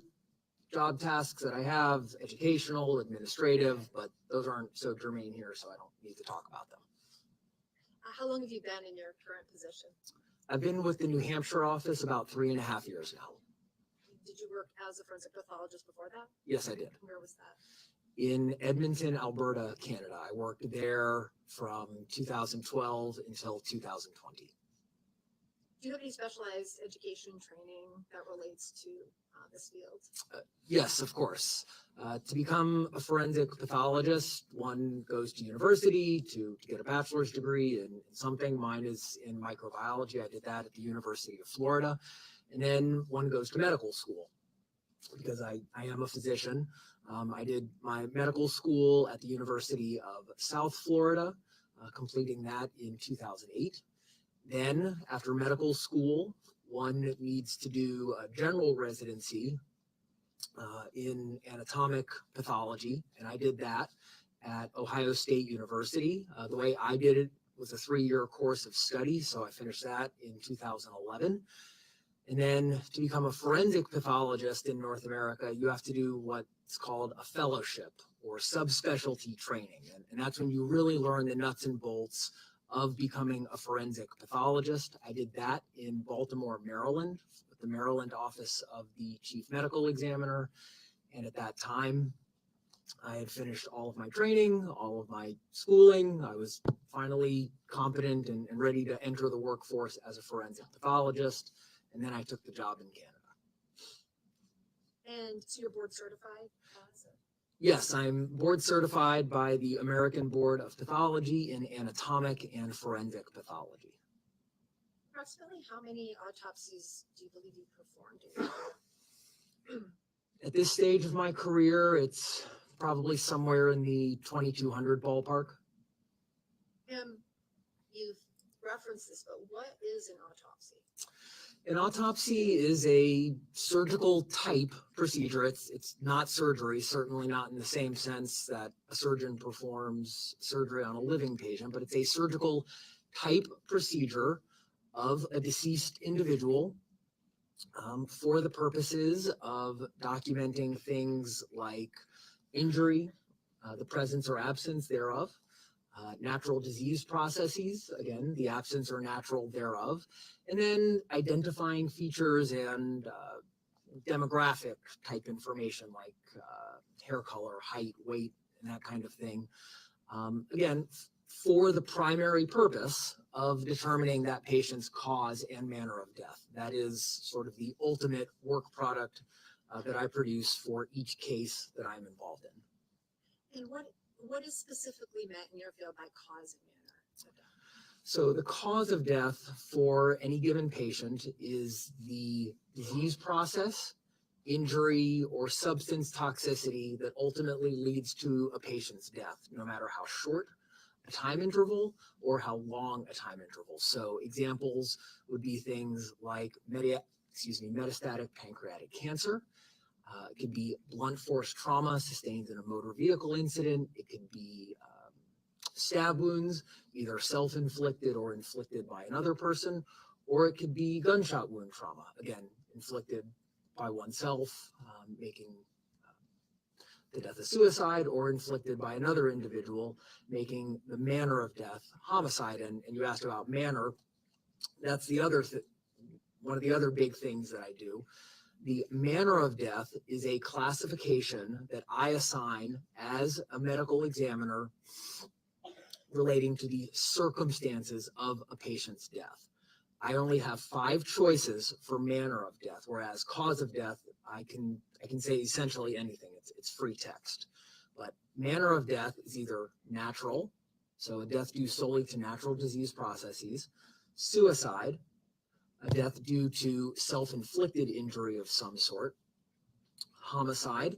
job tasks that I have, educational, administrative, but those aren't so germane here, so I don't need to talk about them. How long have you been in your current position? I've been with the New Hampshire office about 3.5 years now. Did you work as a forensic pathologist before that? Yes, I did. Where was that? In Edmonton, Alberta, Canada. I worked there from 2012 until 2020. Do you have any specialized education training that relates to this field? Yes, of course. To become a forensic pathologist, one goes to university to get a bachelor's degree in something. Mine is in microbiology. I did that at the University of Florida. And then one goes to medical school because I am a physician. I did my medical school at the University of South Florida, completing that in 2008. Then, after medical school, one needs to do a general residency in anatomic pathology, and I did that at Ohio State University. The way I did it was a 3-year course of study, so I finished that in 2011. And then to become a forensic pathologist in North America, you have to do what's called a fellowship or subspecialty training. And that's when you really learn the nuts and bolts of becoming a forensic pathologist. I did that in Baltimore, Maryland, with the Maryland Office of the Chief Medical Examiner. And at that time, I had finished all of my training, all of my schooling. I was finally competent and ready to enter the workforce as a forensic pathologist. And then I took the job in Canada. And so you're board certified? Yes, I'm board certified by the American Board of Pathology in anatomic and forensic pathology. Approximately how many autopsies do you believe you performed in your career? At this stage of my career, it's probably somewhere in the 2,200 ballpark. You've referenced this, but what is an autopsy? An autopsy is a surgical type procedure. It's not surgery, certainly not in the same sense that a surgeon performs surgery on a living patient, but it's a surgical type procedure of a deceased individual for the purposes of documenting things like injury, the presence or absence thereof, natural disease processes, again, the absence or natural thereof, and then identifying features and demographic type information like hair color, height, weight, and that kind of thing. Again, for the primary purpose of determining that patient's cause and manner of death. That is sort of the ultimate work product that I produce for each case that I'm involved in. And what is specifically meant in your field by cause and manner of death? So the cause of death for any given patient is the disease process, injury, or substance toxicity that ultimately leads to a patient's death, no matter how short a time interval or how long a time interval. So examples would be things like metastatic pancreatic cancer. It could be blunt force trauma sustained in a motor vehicle incident. It could be stab wounds, either self-inflicted or inflicted by another person, or it could be gunshot wound trauma, again, inflicted by oneself, making the death of suicide or inflicted by another individual, making the manner of death homicide. And you asked about manner. That's the other one of the other big things that I do. The manner of death is a classification that I assign as a medical examiner relating to the circumstances of a patient's death. I only have 5 choices for manner of death, whereas cause of death, I can say essentially anything. It's free text. But manner of death is either natural, so a death due solely to natural disease processes, suicide, a death due to self-inflicted injury of some sort, homicide,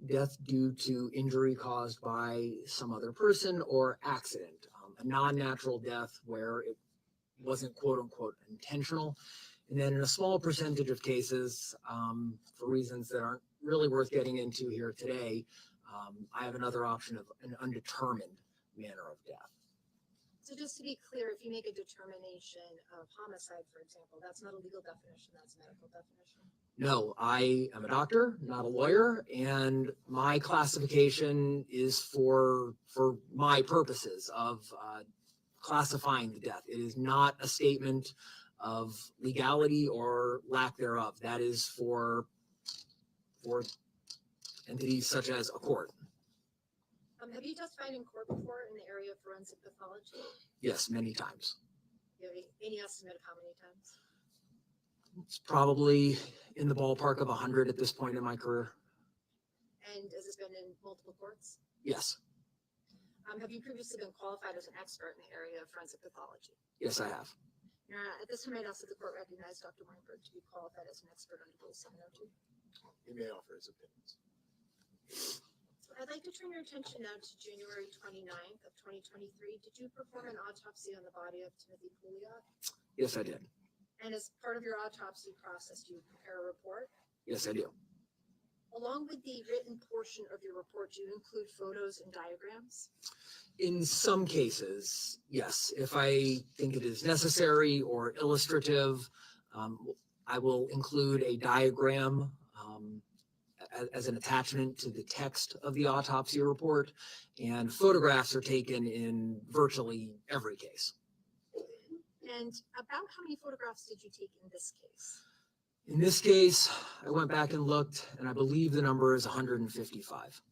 death due to injury caused by some other person, or accident, a non-natural death where it wasn't quote unquote intentional. And then in a small percentage of cases, for reasons that aren't really worth getting into here today, I have another option of an undetermined manner of death. So just to be clear, if you make a determination of homicide, for example, that's not a legal definition, that's a medical definition. No, I am a doctor, not a lawyer, and my classification is for my purposes of classifying the death. It is not a statement of legality or lack thereof. That is for entities such as a court. Have you testified in court before in the area of forensic pathology? Yes, many times. Do you have any estimate of how many times? It's probably in the ballpark of 100 at this point in my career. And has this been in multiple courts? Yes. Have you previously been qualified as an expert in the area of forensic pathology? Yes, I have. At this time, I'd ask that the court recognize Dr. Weinberg to be qualified as an expert under Rule 702. He may offer his opinions. So I'd like to turn your attention now to January 29th of 2023. Did you perform an autopsy on the body of Timothy Pouliot? Yes, I did. And as part of your autopsy process, do you prepare a report? Yes, I do. Along with the written portion of your report, do you include photos and diagrams? In some cases, yes. If I think it is necessary or illustrative, I will include a diagram as an attachment to the text of the autopsy report, and photographs are taken in virtually every case. And about how many photographs did you take in this case? In this case, I went back and looked, and I believe the number is 155.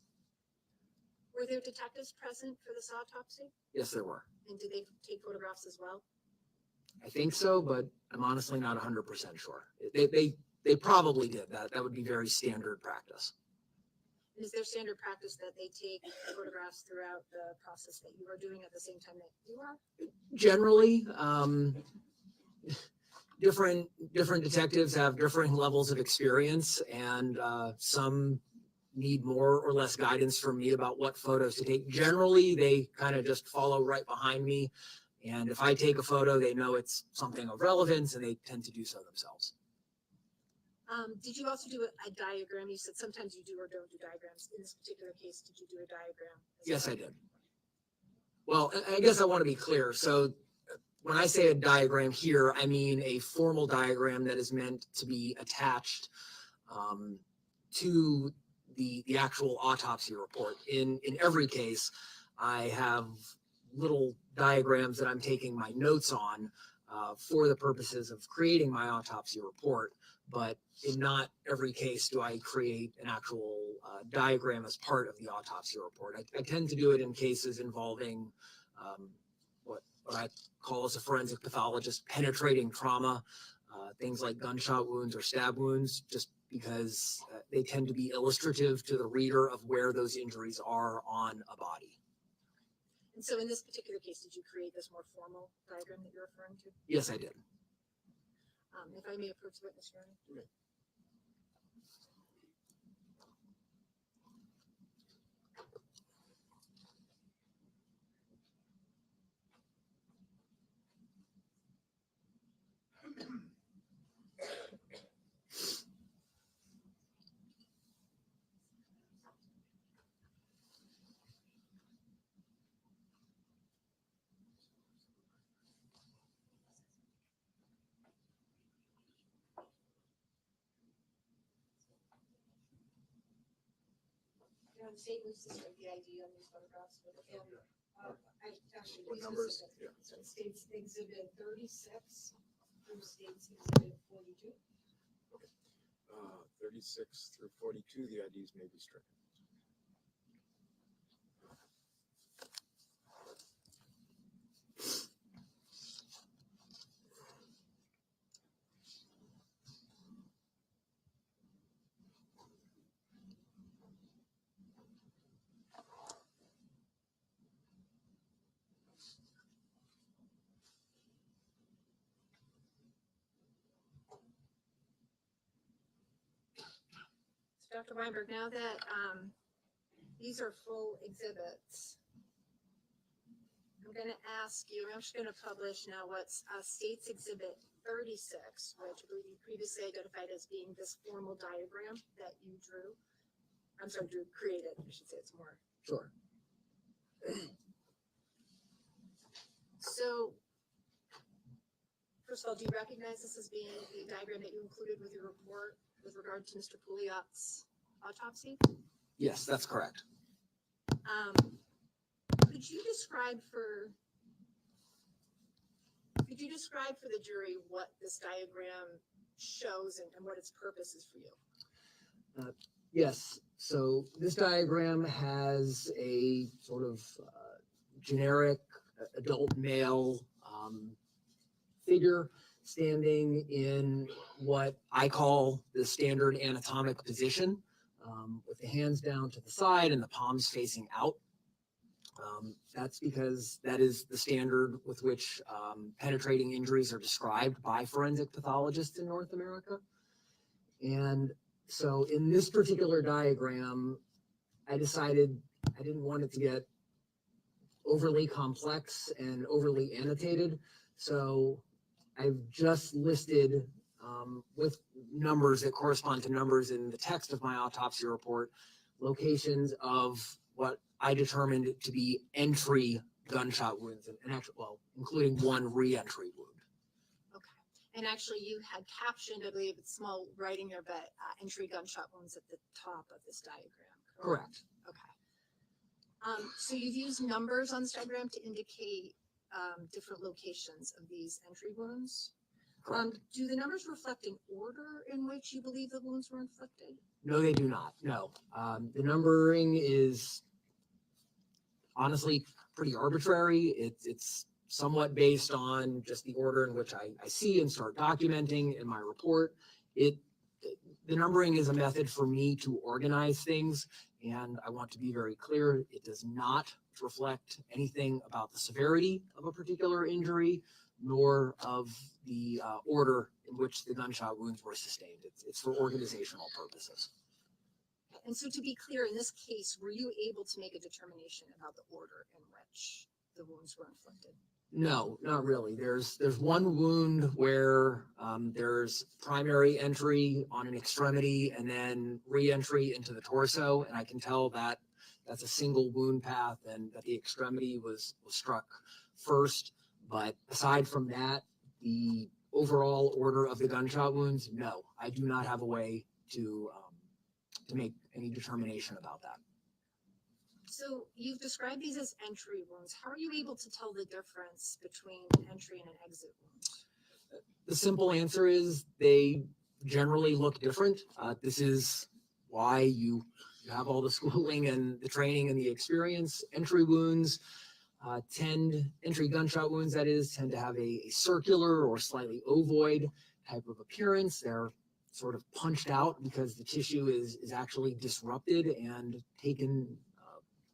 Were there detectives present for this autopsy? Yes, there were. And did they take photographs as well? I think so, but I'm honestly not 100% sure. They probably did that. That would be very standard practice. And is there standard practice that they take photographs throughout the process that you are doing at the same time that you are? Generally, different detectives have differing levels of experience, and some need more or less guidance from me about what photos to take. Generally, they kind of just follow right behind me, and if I take a photo, they know it's something of relevance, and they tend to do so themselves. Did you also do a diagram? You said sometimes you do or don't do diagrams. In this particular case, did you do a diagram? Yes, I did. Well, I guess I want to be clear. So when I say a diagram here, I mean a formal diagram that is meant to be attached to the actual autopsy report. In every case, I have little diagrams that I'm taking my notes on for the purposes of creating my autopsy report, but in not every case do I create an actual diagram as part of the autopsy report. I tend to do it in cases involving what I call as a forensic pathologist penetrating trauma, things like gunshot wounds or stab wounds, just because they tend to be illustrative to the reader of where those injuries are on a body. And so in this particular case, did you create this more formal diagram that you're referring to? Yes, I did. If I may approach the witness, Your Honor. Okay. the state needs to strike the ID on these photographs, but I actually. What numbers? Yeah. So it states exhibit 36 through states exhibit 42. 36 through 42, the IDs may be stricken. So Dr. Weinberg, now that these are full exhibits, I'm going to ask you, I'm just going to publish now what's States Exhibit 36, which I believe you previously identified as being this formal diagram that you drew. I'm sorry, created, I should say it's more. Sure. So, first of all, do you recognize this as being the diagram that you included with your report with regard to Mr. Pouliot's autopsy? Yes, that's correct. Could you describe for the jury what this diagram shows and what its purpose is for you? Yes. So this diagram has a sort of generic adult male figure standing in what I call the standard anatomic position, with the hands down to the side and the palms facing out. That's because that is the standard with which penetrating injuries are described by forensic pathologists in North America. And so in this particular diagram, I decided I didn't want it to get overly complex and overly annotated. So I've just listed with numbers that correspond to numbers in the text of my autopsy report, locations of what I determined to be entry gunshot wounds, and actually, well, including one re-entry wound. Okay. And actually, you had captioned, I believe it's small writing there, but entry gunshot wounds at the top of this diagram. Correct. Okay. So you've used numbers on this diagram to indicate different locations of these entry wounds. Do the numbers reflect an order in which you believe the wounds were inflicted? No, they do not. No. The numbering is honestly pretty arbitrary. It's somewhat based on just the order in which I see and start documenting in my report. The numbering is a method for me to organize things, and I want to be very clear, it does not reflect anything about the severity of a particular injury, nor of the order in which the gunshot wounds were sustained. It's for organizational purposes. And so to be clear, in this case, were you able to make a determination about the order in which the wounds were inflicted? No, not really. There's one wound where there's primary entry on an extremity and then re-entry into the torso, and I can tell that that's a single wound path and that the extremity was struck first. But aside from that, the overall order of the gunshot wounds, no, I do not have a way to make any determination about that. So you've described these as entry wounds. How are you able to tell the difference between an entry and an exit wound? The simple answer is they generally look different. This is why you have all the schooling and the training and the experience. Entry wounds entry gunshot wounds, that is, tend to have a circular or slightly ovoid type of appearance. They're sort of punched out because the tissue is actually disrupted and taken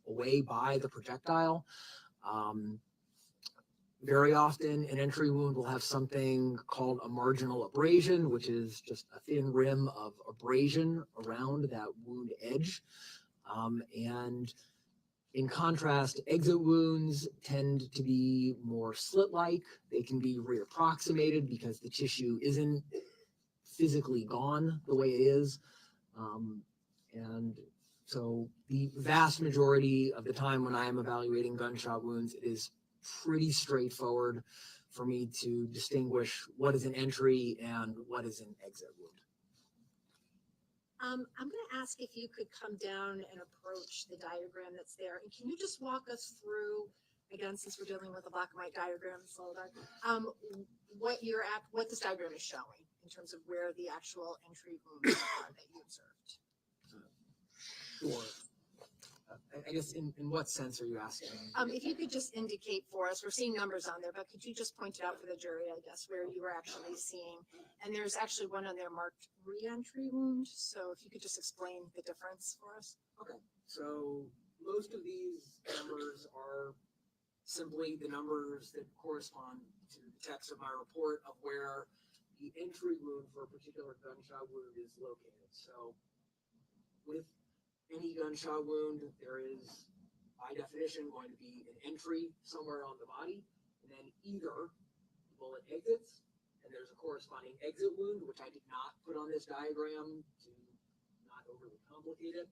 away by the projectile. Very often an entry wound will have something called a marginal abrasion, which is just a thin rim of abrasion around that wound edge. And in contrast, exit wounds tend to be more slit-like. They can be reapproximated because the tissue isn't physically gone the way it is. And so the vast majority of the time when I am evaluating gunshot wounds, it is pretty straightforward for me to distinguish what is an entry and what is an exit wound. I'm gonna ask if you could come down and approach the diagram that's there, and can you just walk us through, again, since we're dealing with a black and white diagram, so what this diagram is showing in terms of where the actual entry wounds are that you observed? Sure. I guess in what sense are you asking? If you could just indicate for us, we're seeing numbers on there, but could you just point it out for the jury, I guess, where you were actually seeing? And there's actually one on there marked re-entry wound, so if you could just explain the difference for us. Okay, so most of these numbers are simply the numbers that correspond to the text of my report of where the entry wound for a particular gunshot wound is located. So with any gunshot wound, there is, by definition, going to be an entry somewhere on the body, and then either the bullet exits, and there's a corresponding exit wound, which I did not put on this diagram to not overly complicate it,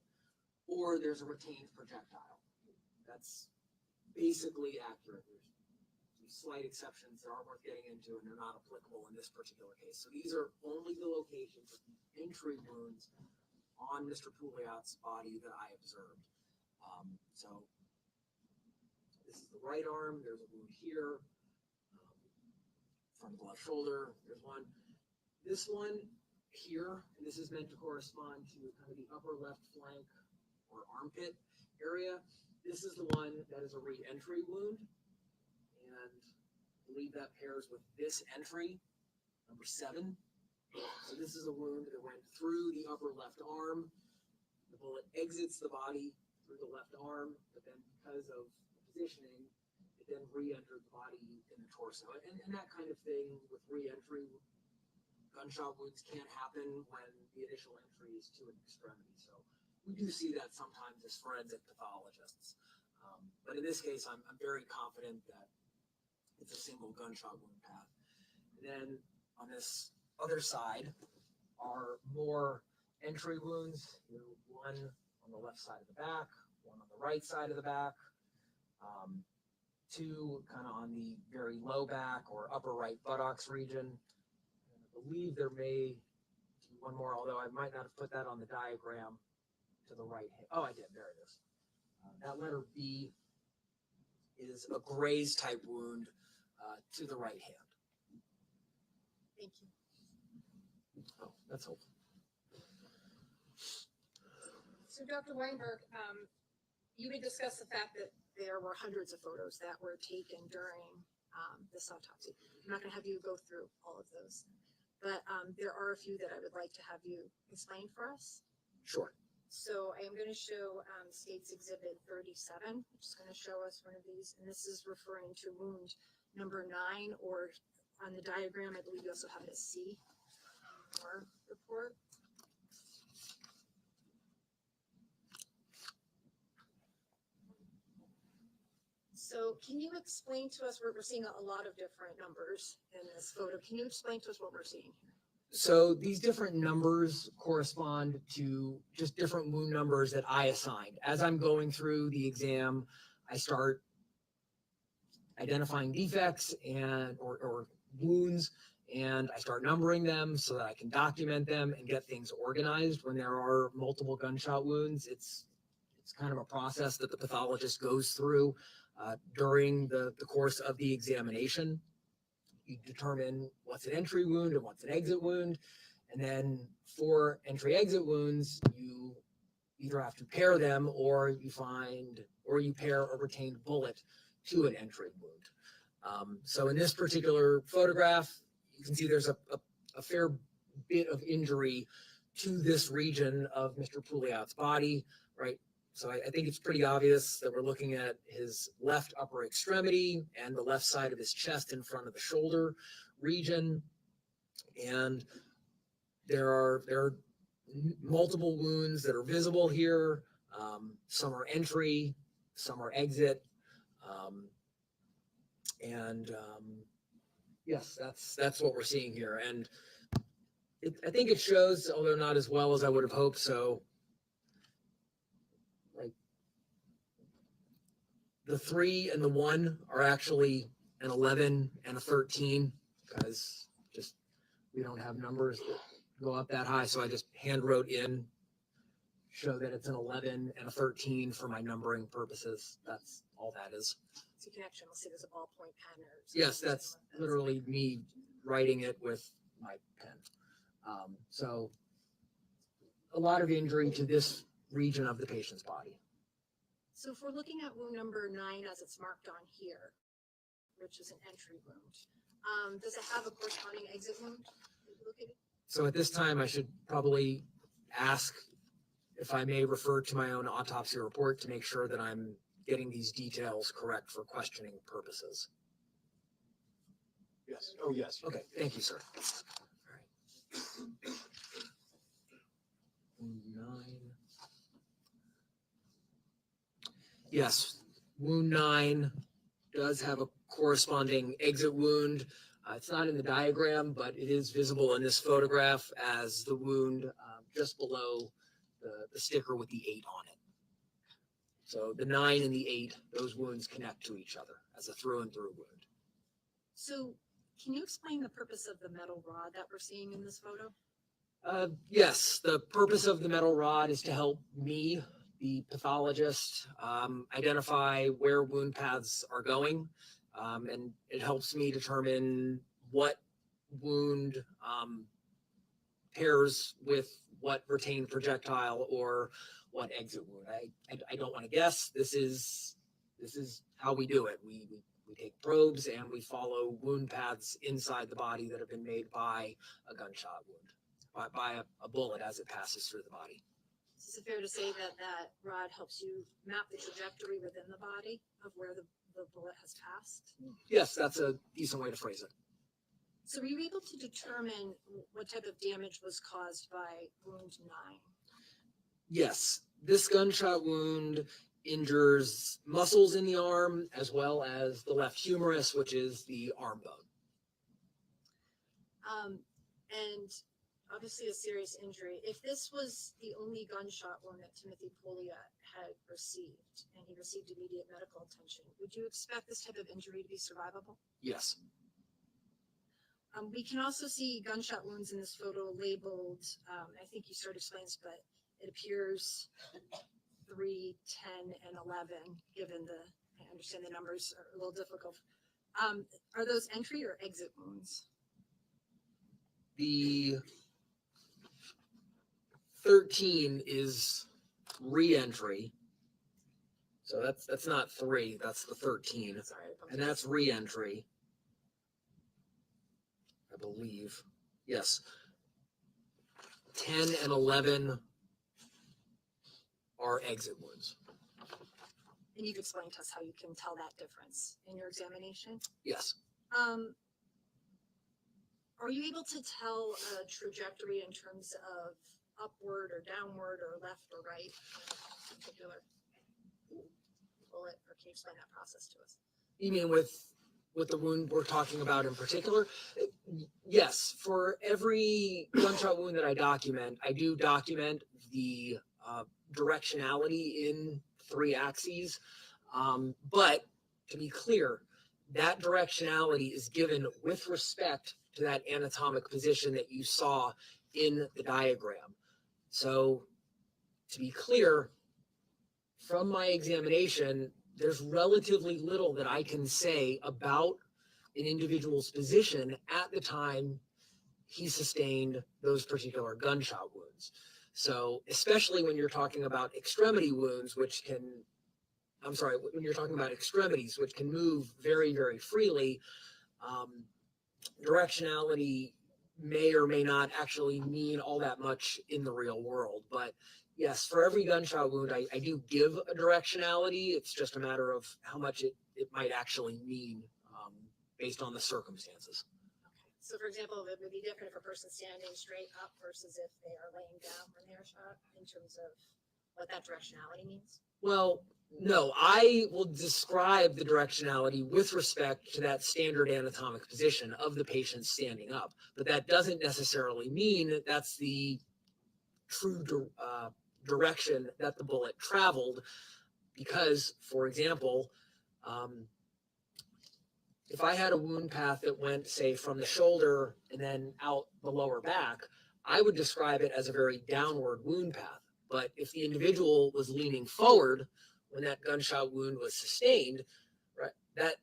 or there's a retained projectile. That's basically accurate. There's some slight exceptions that aren't worth getting into, and they're not applicable in this particular case. So these are only the locations of the entry wounds on Mr. Pouliot's body that I observed. So this is the right arm. There's a wound here. Front of the left shoulder. There's one. This one here, and this is meant to correspond to kind of the upper left flank or armpit area. This is the one that is a re-entry wound, and I believe that pairs with this entry, number 7. So this is a wound that went through the upper left arm. The bullet exits the body through the left arm, but then because of the positioning, it then re-entered the body in the torso. And that kind of thing with re-entry gunshot wounds can't happen when the initial entry is to an extremity. So we do see that sometimes as forensic pathologists. But in this case, I'm very confident that it's a single gunshot wound path. And then on this other side are more entry wounds, one on the left side of the back, one on the right side of the back, 2 kind of on the very low back or upper right buttocks region. And I believe there may be one more, although I might not have put that on the diagram to the right. Oh, I did. There it is. That letter B is a graze type wound to the right hand. Thank you. Oh, that's helpful. So Dr. Weinberg, you had discussed the fact that there were hundreds of photos that were taken during this autopsy. I'm not going to have you go through all of those, but there are a few that I would like to have you explain for us. Sure. So I am going to show State's Exhibit 37, which is going to show us one of these, and this is referring to wound number 9, or on the diagram, I believe you also have it as C in your report. So can you explain to us, we're seeing a lot of different numbers in this photo. Can you explain to us what we're seeing here? So these different numbers correspond to just different wound numbers that I assigned. As I'm going through the exam, I start identifying defects and or wounds, and I start numbering them so that I can document them and get things organized. When there are multiple gunshot wounds, it's kind of a process that the pathologist goes through during the course of the examination. You determine what's an entry wound and what's an exit wound. And then for entry-exit wounds, you either have to pair them or you pair a retained bullet to an entry wound. So in this particular photograph, you can see there's a fair bit of injury to this region of Mr. Pouliot's body, right? So I think it's pretty obvious that we're looking at his left upper extremity and the left side of his chest in front of the shoulder region. And there are multiple wounds that are visible here. Some are entry, some are exit. Yes, that's what we're seeing here. And I think it shows, although not as well as I would have hoped. So like the 3 and the 1 are actually an 11 and a 13 because just we don't have numbers that go up that high. So I just hand wrote in show that it's an 11 and a 13 for my numbering purposes. That's all that is. So you can actually almost see there's a ballpoint pen or something. Yes, that's literally me writing it with my pen. So a lot of injury to this region of the patient's body. So if we're looking at wound number 9 as it's marked on here, which is an entry wound, does it have a corresponding exit wound located? So at this time, I should probably ask if I may refer to my own autopsy report to make sure that I'm getting these details correct for questioning purposes. Yes, oh, yes. Okay, thank you, sir. All right. Wound 9. Yes, wound 9 does have a corresponding exit wound. It's not in the diagram, but it is visible in this photograph as the wound just below the sticker with the 8 on it. So the 9 and the 8, those wounds connect to each other as a through and through wound. So can you explain the purpose of the metal rod that we're seeing in this photo? Yes, the purpose of the metal rod is to help me, the pathologist, identify where wound paths are going, and it helps me determine what wound pairs with what retained projectile or what exit wound. I don't want to guess. This is how we do it. We take probes and we follow wound paths inside the body that have been made by a gunshot wound, by a bullet as it passes through the body. Is it fair to say that that rod helps you map the trajectory within the body of where the bullet has passed? Yes, that's a decent way to phrase it. So were you able to determine what type of damage was caused by wound 9? Yes, this gunshot wound injures muscles in the arm as well as the left humerus, which is the arm bone. And obviously a serious injury. If this was the only gunshot wound that Timothy Pouliot had received and he received immediate medical attention, would you expect this type of injury to be survivable? Yes. We can also see gunshot wounds in this photo labeled, I think you sort of explained this, but it appears 3, 10, and 11, given I understand the numbers are a little difficult. Are those entry or exit wounds? The 13 is re-entry. So that's not 3, that's the 13. Sorry, And that's re-entry, I believe. Yes. 10 and 11 are exit wounds. And you've explained to us how you can tell that difference in your examination. Yes. Are you able to tell a trajectory in terms of upward or downward or left or right in a particular bullet, or can you explain that process to us? You mean with the wound we're talking about in particular? Yes, for every gunshot wound that I document, I do document the directionality in 3 axes. But to be clear, that directionality is given with respect to that anatomic position that you saw in the diagram. So to be clear, from my examination, there's relatively little that I can say about an individual's position at the time he sustained those particular gunshot wounds. So especially when you're talking about extremity wounds, when you're talking about extremities, which can move very, very freely, directionality may or may not actually mean all that much in the real world. But yes, for every gunshot wound, I do give a directionality. It's just a matter of how much it might actually mean based on the circumstances. Okay. So for example, it would be different if a person's standing straight up versus if they are laying down when they're shot, in terms of what that directionality means? Well, no, I will describe the directionality with respect to that standard anatomic position of the patient standing up, but that doesn't necessarily mean that that's the true direction that the bullet traveled, because, for example, if I had a wound path that went, say, from the shoulder and then out the lower back, I would describe it as a very downward wound path. But if the individual was leaning forward when that gunshot wound was sustained, right, that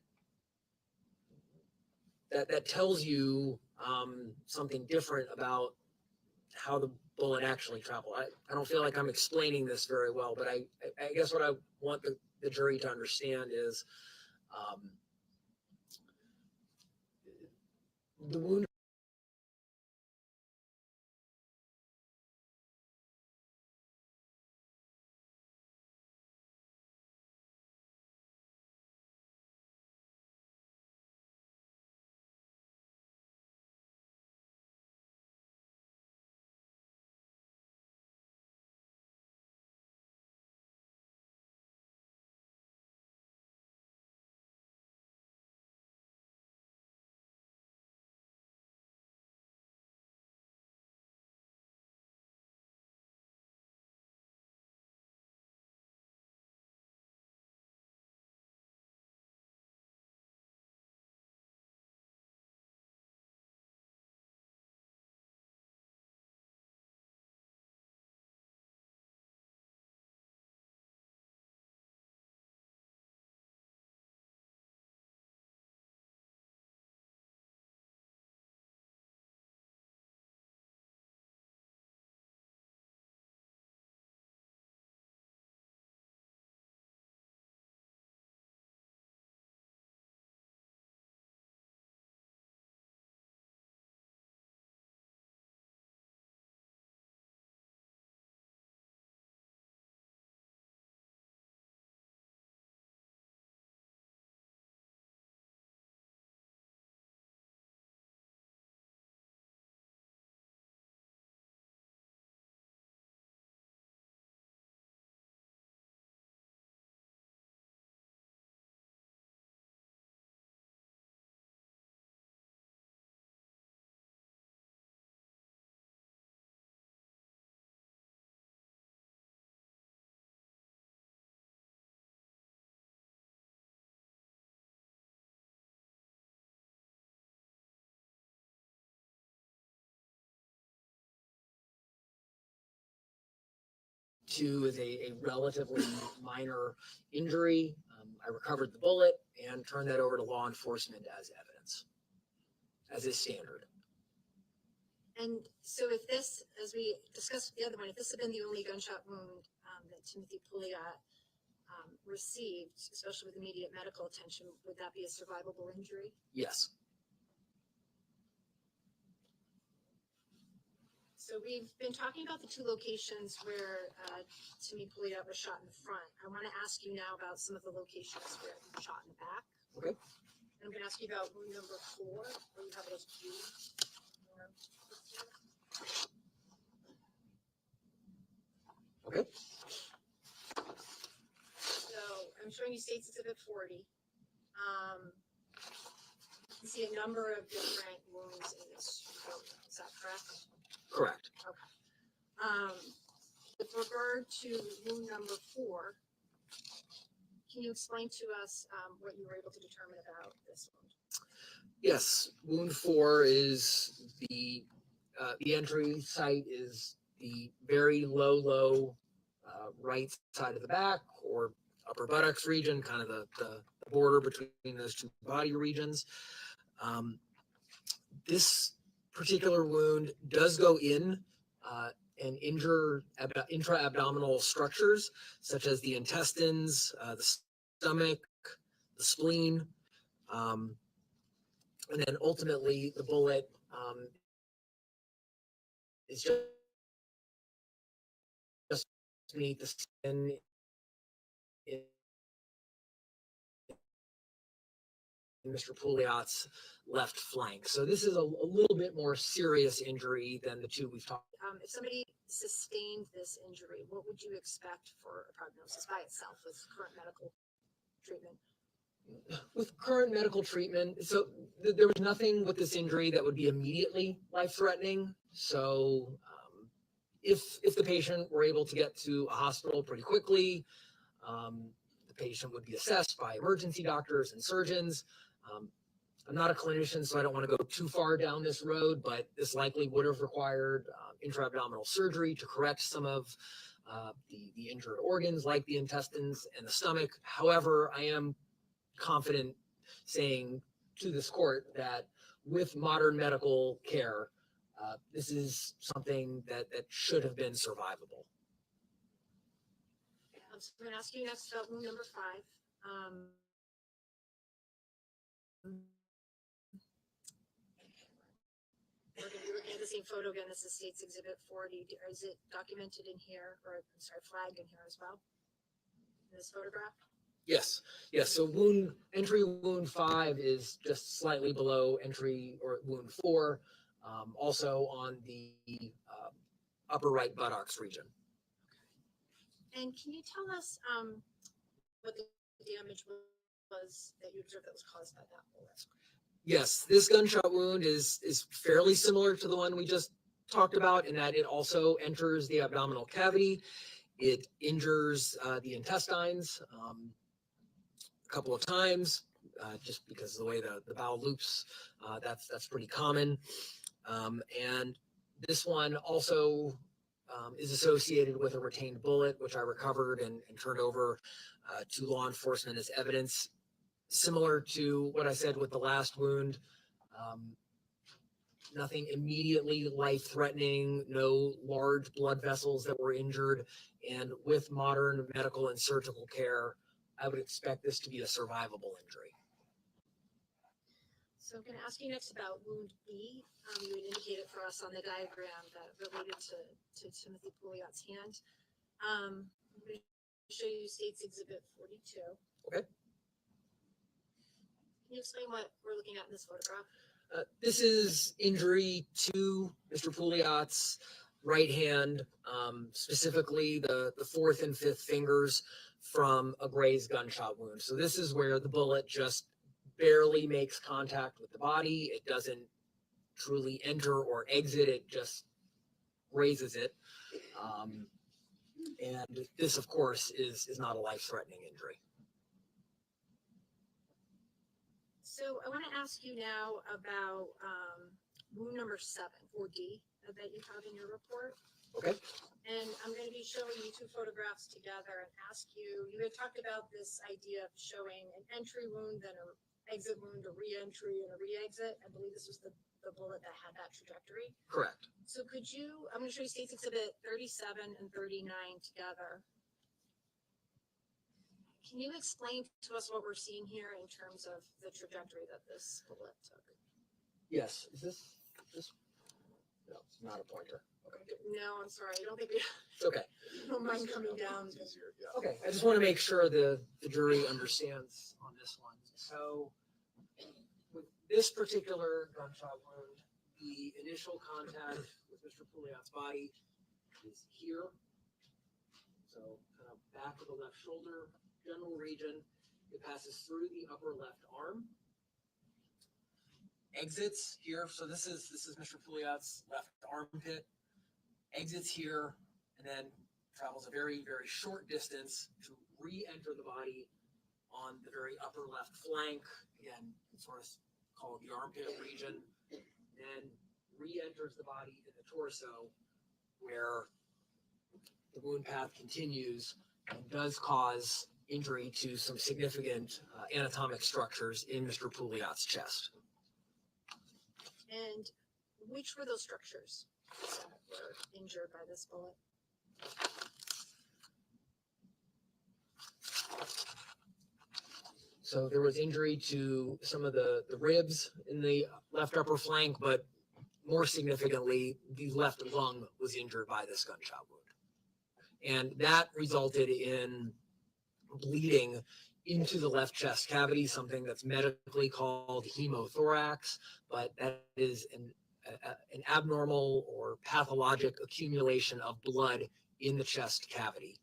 tells you something different about how the bullet actually traveled. I don't feel like I'm explaining this very well, but I guess what I want the jury to understand is the wound to is a relatively minor injury. I recovered the bullet and turned that over to law enforcement as evidence, as is standard. And so if this, as we discussed with the other one, if this had been the only gunshot wound that Timothy Pouliot received, especially with immediate medical attention, would that be a survivable injury? Yes. So we've been talking about the two locations where Timothy Pouliot was shot in the front. I want to ask you now about some of the locations where he was shot in the back. Okay. And I'm going to ask you about wound number 4, where you have those views. Okay. So I'm showing you States Exhibit 40. You can see a number of different wounds in this photo. Is that correct? Correct. Okay. With regard to wound number 4, can you explain to us what you were able to determine about this wound? Yes. Wound 4 is the entry site is the very low right side of the back or upper buttocks region, kind of the border between those two body regions. This particular wound does go in and injure intra-abdominal structures such as the intestines, the stomach, the spleen, and then ultimately the bullet is just beneath the skin in Mr. Pouliot's left flank. So this is a little bit more serious injury than the two we've talked. If somebody sustained this injury, what would you expect for a prognosis by itself with current medical treatment? With current medical treatment, so there was nothing with this injury that would be immediately life-threatening. So if the patient were able to get to a hospital pretty quickly, the patient would be assessed by emergency doctors and surgeons. I'm not a clinician, so I don't want to go too far down this road, but this likely would have required intra-abdominal surgery to correct some of the injured organs like the intestines and the stomach. However, I am confident saying to this court that with modern medical care, this is something that should have been survivable. So I'm going to ask you next about wound number 5. We're going to be looking at the same photo again. This is State's Exhibit 40. Is it documented in here, or I'm sorry, flagged in here as well? In this photograph? Yes. So entry wound 5 is just slightly below entry or wound 4, also on the upper right buttocks region. And can you tell us what the damage was that you observed that was caused by that bullet? Yes, this gunshot wound is fairly similar to the one we just talked about in that it also enters the abdominal cavity. It injures the intestines a couple of times, just because of the way the bowel loops. That's pretty common. And this one also is associated with a retained bullet, which I recovered and turned over to law enforcement as evidence. Similar to what I said with the last wound, nothing immediately life-threatening, no large blood vessels that were injured, and with modern medical and surgical care, I would expect this to be a survivable injury. So I'm going to ask you next about wound B. You had indicated for us on the diagram that related to Timothy Pouliot's hand. I'm going to show you State's Exhibit 42. Okay. Can you explain what we're looking at in this photograph? This is injury to Mr. Pouliot's right hand, specifically the 4th and 5th fingers from a grazed gunshot wound. So this is where the bullet just barely makes contact with the body. It doesn't truly enter or exit, it just grazes it. And this, of course, is not a life-threatening injury. So I want to ask you now about wound number 7, or D, that you have in your report. Okay. And I'm going to be showing you 2 photographs together and ask you, you had talked about this idea of showing an entry wound, then an exit wound, a re-entry, and a re-exit. I believe this was the bullet that had that trajectory. Correct. So could you, I'm going to show you State's Exhibit 37 and 39 together. Can you explain to us what we're seeing here in terms of the trajectory that this bullet took? Yes. Is this? No, it's not a pointer. Okay. No, I'm sorry. I don't think we It's okay. don't mind coming down. It's easier, yeah. Okay. I just want to make sure the jury understands on this one. So with this particular gunshot wound, the initial contact with Mr. Pouliot's body is here. So kind of back of the left shoulder, general region. It passes through the upper left arm, exits here. So this is Mr. Pouliot's left armpit, exits here, and then travels a very, very short distance to re-enter the body on the very upper left flank. Again, it's sort of called the armpit region. Then re-enters the body in the torso, where the wound path continues and does cause injury to some significant anatomic structures in Mr. Pouliot's chest. And which were those structures that were injured by this bullet? So there was injury to some of the ribs in the left upper flank, but more significantly, the left lung was injured by this gunshot wound. And that resulted in bleeding into the left chest cavity, something that's medically called hemothorax, but that is an abnormal or pathologic accumulation of blood in the chest cavity.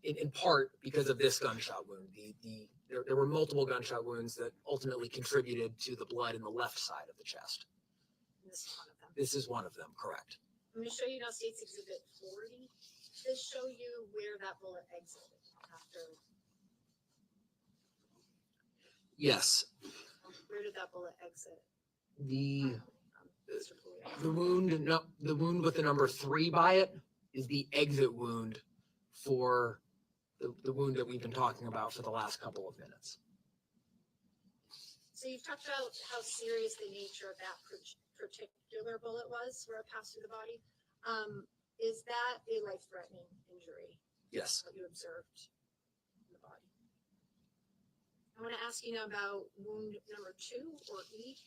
In part because of this gunshot wound. There were multiple gunshot wounds that ultimately contributed to the blood in the left side of the chest. This is one of them. This is one of them, correct. I'm going to show you now State's Exhibit 40. Does this show you where that bullet exited after? Yes. Where did that bullet exit? The Mr. Pouliot? wound with the number 3 by it is the exit wound for the wound that we've been talking about for the last couple of minutes. So you've talked about how serious the nature of that particular bullet was where it passed through the body. Is that a life-threatening injury? Yes. What you observed in the body? I want to ask you now about wound number 2 or E.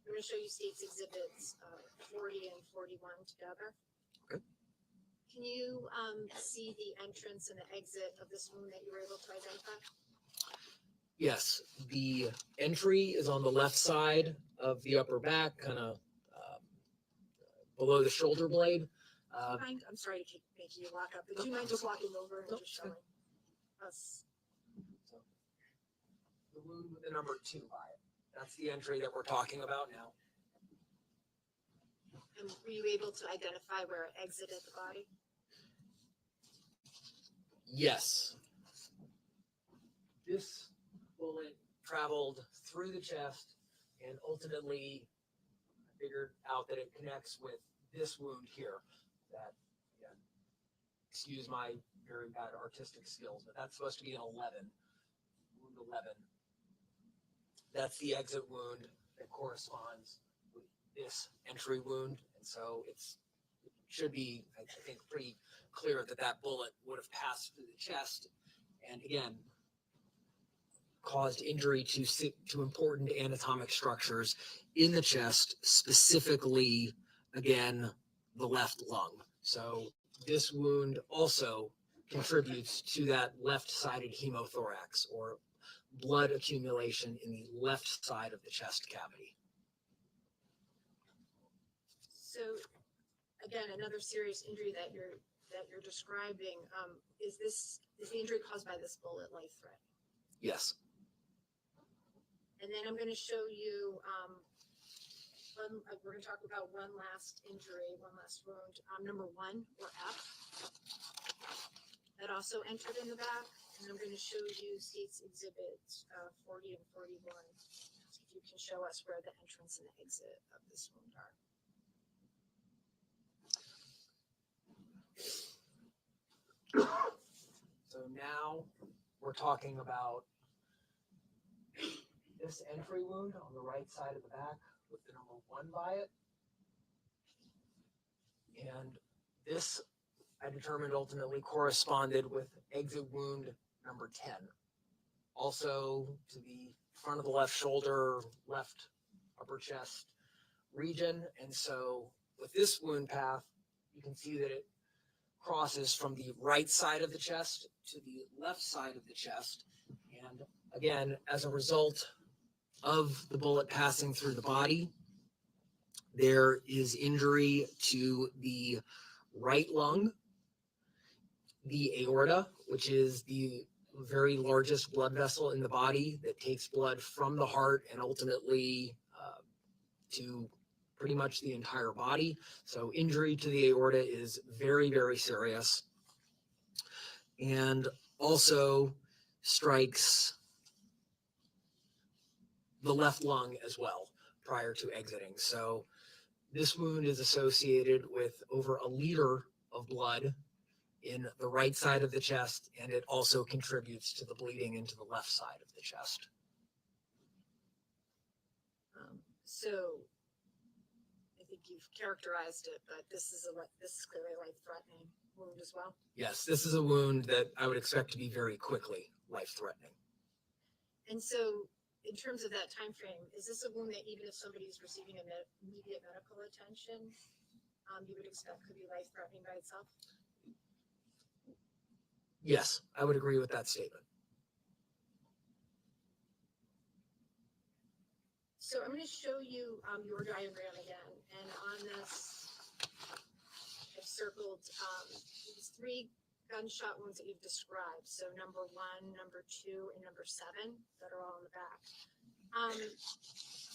I'm going to show you states exhibits 40 and 41 together. Okay. Can you see the entrance and the exit of this wound that you were able to identify? Yes, the entry is on the left side of the upper back, kind of below the shoulder blade. I'm sorry to keep making you walk up, but do you mind just walking over and just showing us? The wound with the number 2 by it. That's the entry that we're talking about now. And were you able to identify where it exited the body? Yes. This bullet traveled through the chest and ultimately figured out that it connects with this wound here. That, again, excuse my very bad artistic skills, but that's supposed to be an 11. Wound 11. That's the exit wound that corresponds with this entry wound. And so it should be, I think, pretty clear that that bullet would have passed through the chest and, again, caused injury to important anatomic structures in the chest, specifically, again, the left lung. So this wound also contributes to that left-sided hemothorax, or blood accumulation in the left side of the chest cavity. So, again, another serious injury that you're describing. Is the injury caused by this bullet life-threatening? Yes. And then I'm going to show you, we're going to talk about one last injury, one last wound, number 1 or F, that also entered in the back. And I'm going to show you states exhibits 40 and 41. See if you can show us where the entrance and the exit of this wound are. So now we're talking about this entry wound on the right side of the back with the number 1 by it. And this, I determined, ultimately corresponded with exit wound number 10. Also to the front of the left shoulder, left upper chest region. And so with this wound path, you can see that it crosses from the right side of the chest to the left side of the chest. And again, as a result of the bullet passing through the body, there is injury to the right lung, the aorta, which is the very largest blood vessel in the body that takes blood from the heart and ultimately to pretty much the entire body. So injury to the aorta is very, very serious. And also strikes the left lung as well prior to exiting. So this wound is associated with over 1 liter of blood in the right side of the chest, and it also contributes to the bleeding into the left side of the chest. So I think you've characterized it, but this is clearly a life-threatening wound as well. Yes, this is a wound that I would expect to be very quickly life-threatening. And so in terms of that time frame, is this a wound that even if somebody is receiving immediate medical attention, you would expect could be life-threatening by itself? Yes, I would agree with that statement. So I'm going to show you your diagram again, and on this, I've circled these 3 gunshot wounds that you've described. So number 1, number 2, and number 7 that are all in the back.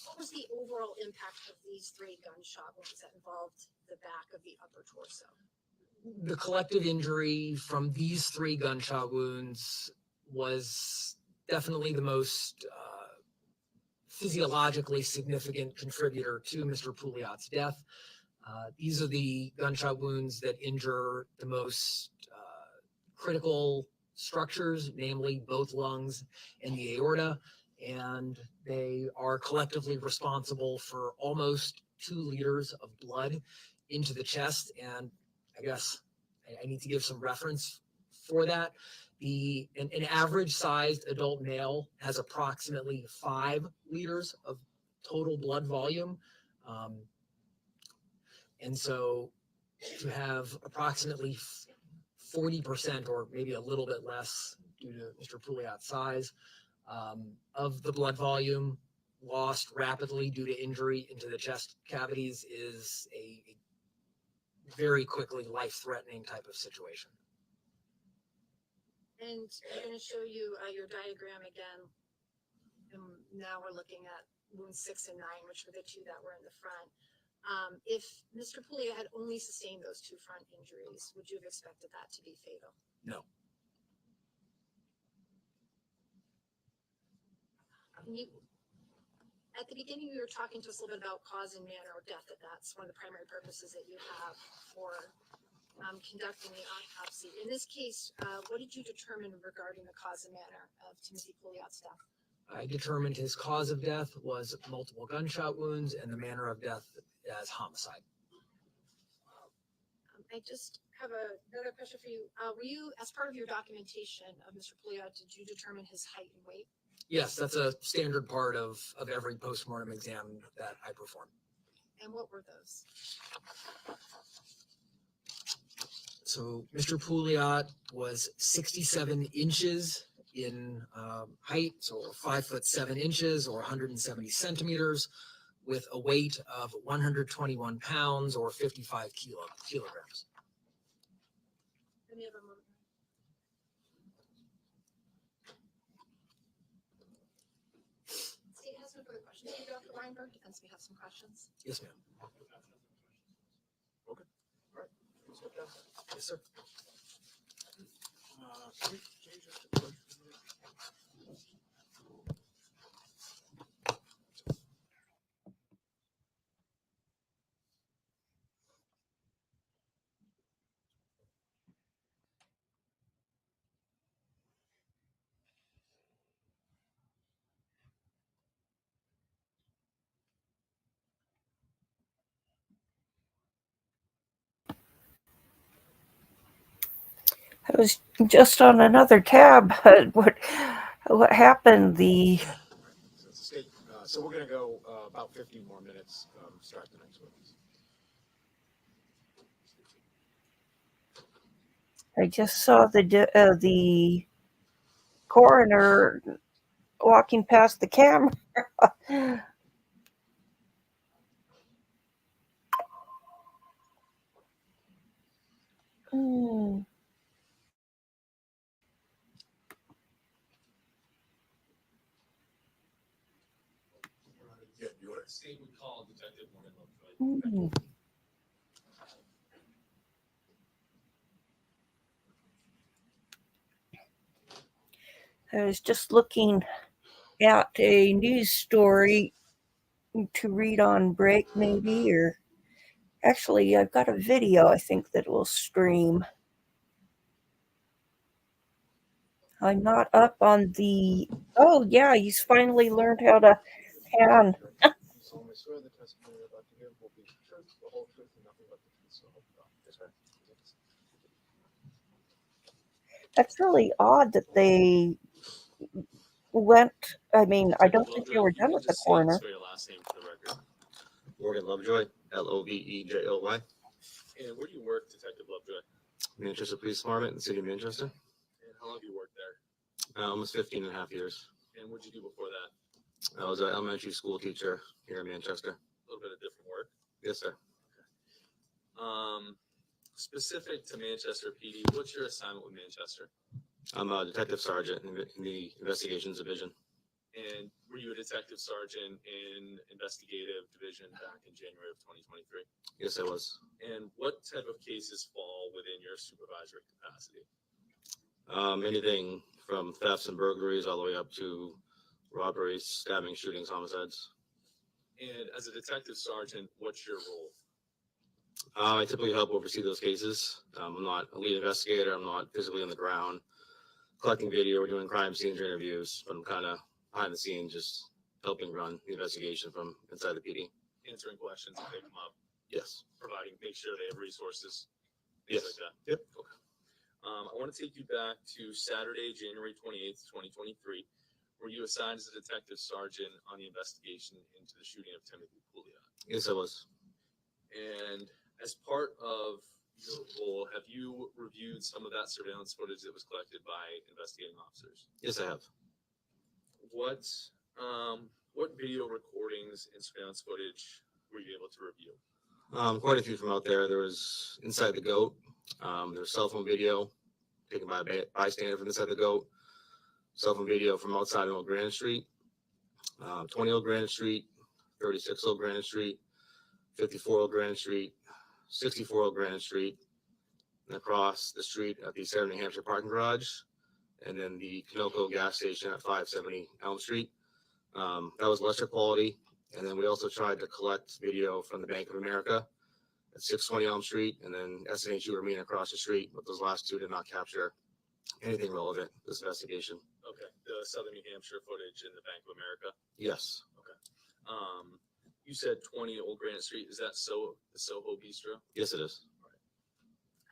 What was the overall impact of these 3 gunshot wounds that involved the back of the upper torso? The collective injury from these 3 gunshot wounds was definitely the most physiologically significant contributor to Mr. Pouliot's death. These are the gunshot wounds that injure the most critical structures, namely both lungs and the aorta, and they are collectively responsible for almost 2 liters of blood into the chest. And I guess I need to give some reference for that. An average sized adult male has approximately 5 liters of total blood volume. And so to have approximately 40% or maybe a little bit less due to Mr. Pouliot's size of the blood volume lost rapidly due to injury into the chest cavities is a very quickly life-threatening type of situation. And I'm going to show you your diagram again. And now we're looking at wounds 6 and 9, which were the 2 that were in the front. If Mr. Pouliot had only sustained those 2 front injuries, would you have expected that to be fatal? No. At the beginning, you were talking to us a little bit about cause and manner of death, that that's one of the primary purposes that you have for conducting the autopsy. In this case, what did you determine regarding the cause and manner of Timothy Pouliot's death? I determined his cause of death was multiple gunshot wounds and the manner of death as homicide. I just have another question for you. Were you, as part of your documentation of Mr. Pouliot, did you determine his height and weight? Yes, that's a standard part of every postmortem exam that I perform. And what were those? So Mr. Pouliot was 67 inches in height, so 5'7" or 170 centimeters, with a weight of 121 pounds or 55 kilograms. Any other moment? State has no further questions. Dr. Weinberg, defense may have some questions. Yes, ma'am. Okay. All right. Step down. Yes, sir. Can we change this to question? I was just on another tab. What happened? So it's a state. So we're going to go about 15 more minutes. Start the next witness. I just saw the coroner walking past the camera. Hmm. Yeah, you want to State would call Detective Morgan Lovejoy. Hmm. I was just looking at a news story to read on break, maybe, or actually, I've got a video I think that will stream. I'm not up on the. Oh, yeah, he's finally learned how to pan. solemnly swear the testimony you're about to give will be the truth, the whole truth, and nothing but the truth. So help you God. Yes, sir. That's really odd that they went. I mean, I don't think they Lovejoy, were you done can with the just coroner. spell your last name for the record. Morgan Lovejoy, Lovejoy. And where do you work, Detective Lovejoy? Manchester Police Department in the city of Manchester. And how long have you worked there? Almost 15 and a half years. And what did you do before that? I was an elementary school teacher here in Manchester. A little bit of different work. Yes, sir. Specific to Manchester PD, what's your assignment with Manchester? I'm a detective sergeant in the investigations division. And were you a detective sergeant in investigative division back in January of 2023? Yes, I was. And what type of cases fall within your supervisory capacity? Anything from thefts and burglaries all the way up to robberies, stabbing, shootings, homicides. And as a detective sergeant, what's your role? I typically help oversee those cases. I'm not a lead investigator. I'm not physically on the ground collecting video or doing crime scenes or interviews, but I'm kind of behind the scenes, just helping run the investigation from inside the PD. Answering questions if they come up, Yes. providing, make sure they have resources, Yes. things like that. Yep. Okay. I want to take you back to Saturday, January 28th, 2023, where you assigned as a detective sergeant on the investigation into the shooting of Timothy Pouliot. Yes, I was. And as part of your role, have you reviewed some of that surveillance footage that was collected by investigating officers? Yes, I have. What video recordings and surveillance footage were you able to review? Quite a few from out there. There was inside the goat. There was cell phone video taken by a bystander from inside the goat. Cell phone video from outside on Old Granite Street. 20 Old Granite Street, 36 Old Granite Street, 54 Old Granite Street, 64 Old Granite Street, and across the street at the Southern New Hampshire parking garage, and then the Canoco gas station at 570 Elm Street. That was lesser quality. And then we also tried to collect video from the Bank of America at 620 Elm Street, and then SNHU Arena across the street, but those last two did not capture anything relevant to this investigation. Okay, the Southern New Hampshire footage in the Bank of America. Yes. You said 20 Old Granite Street. Is that the Soho Bistro? Yes, it is.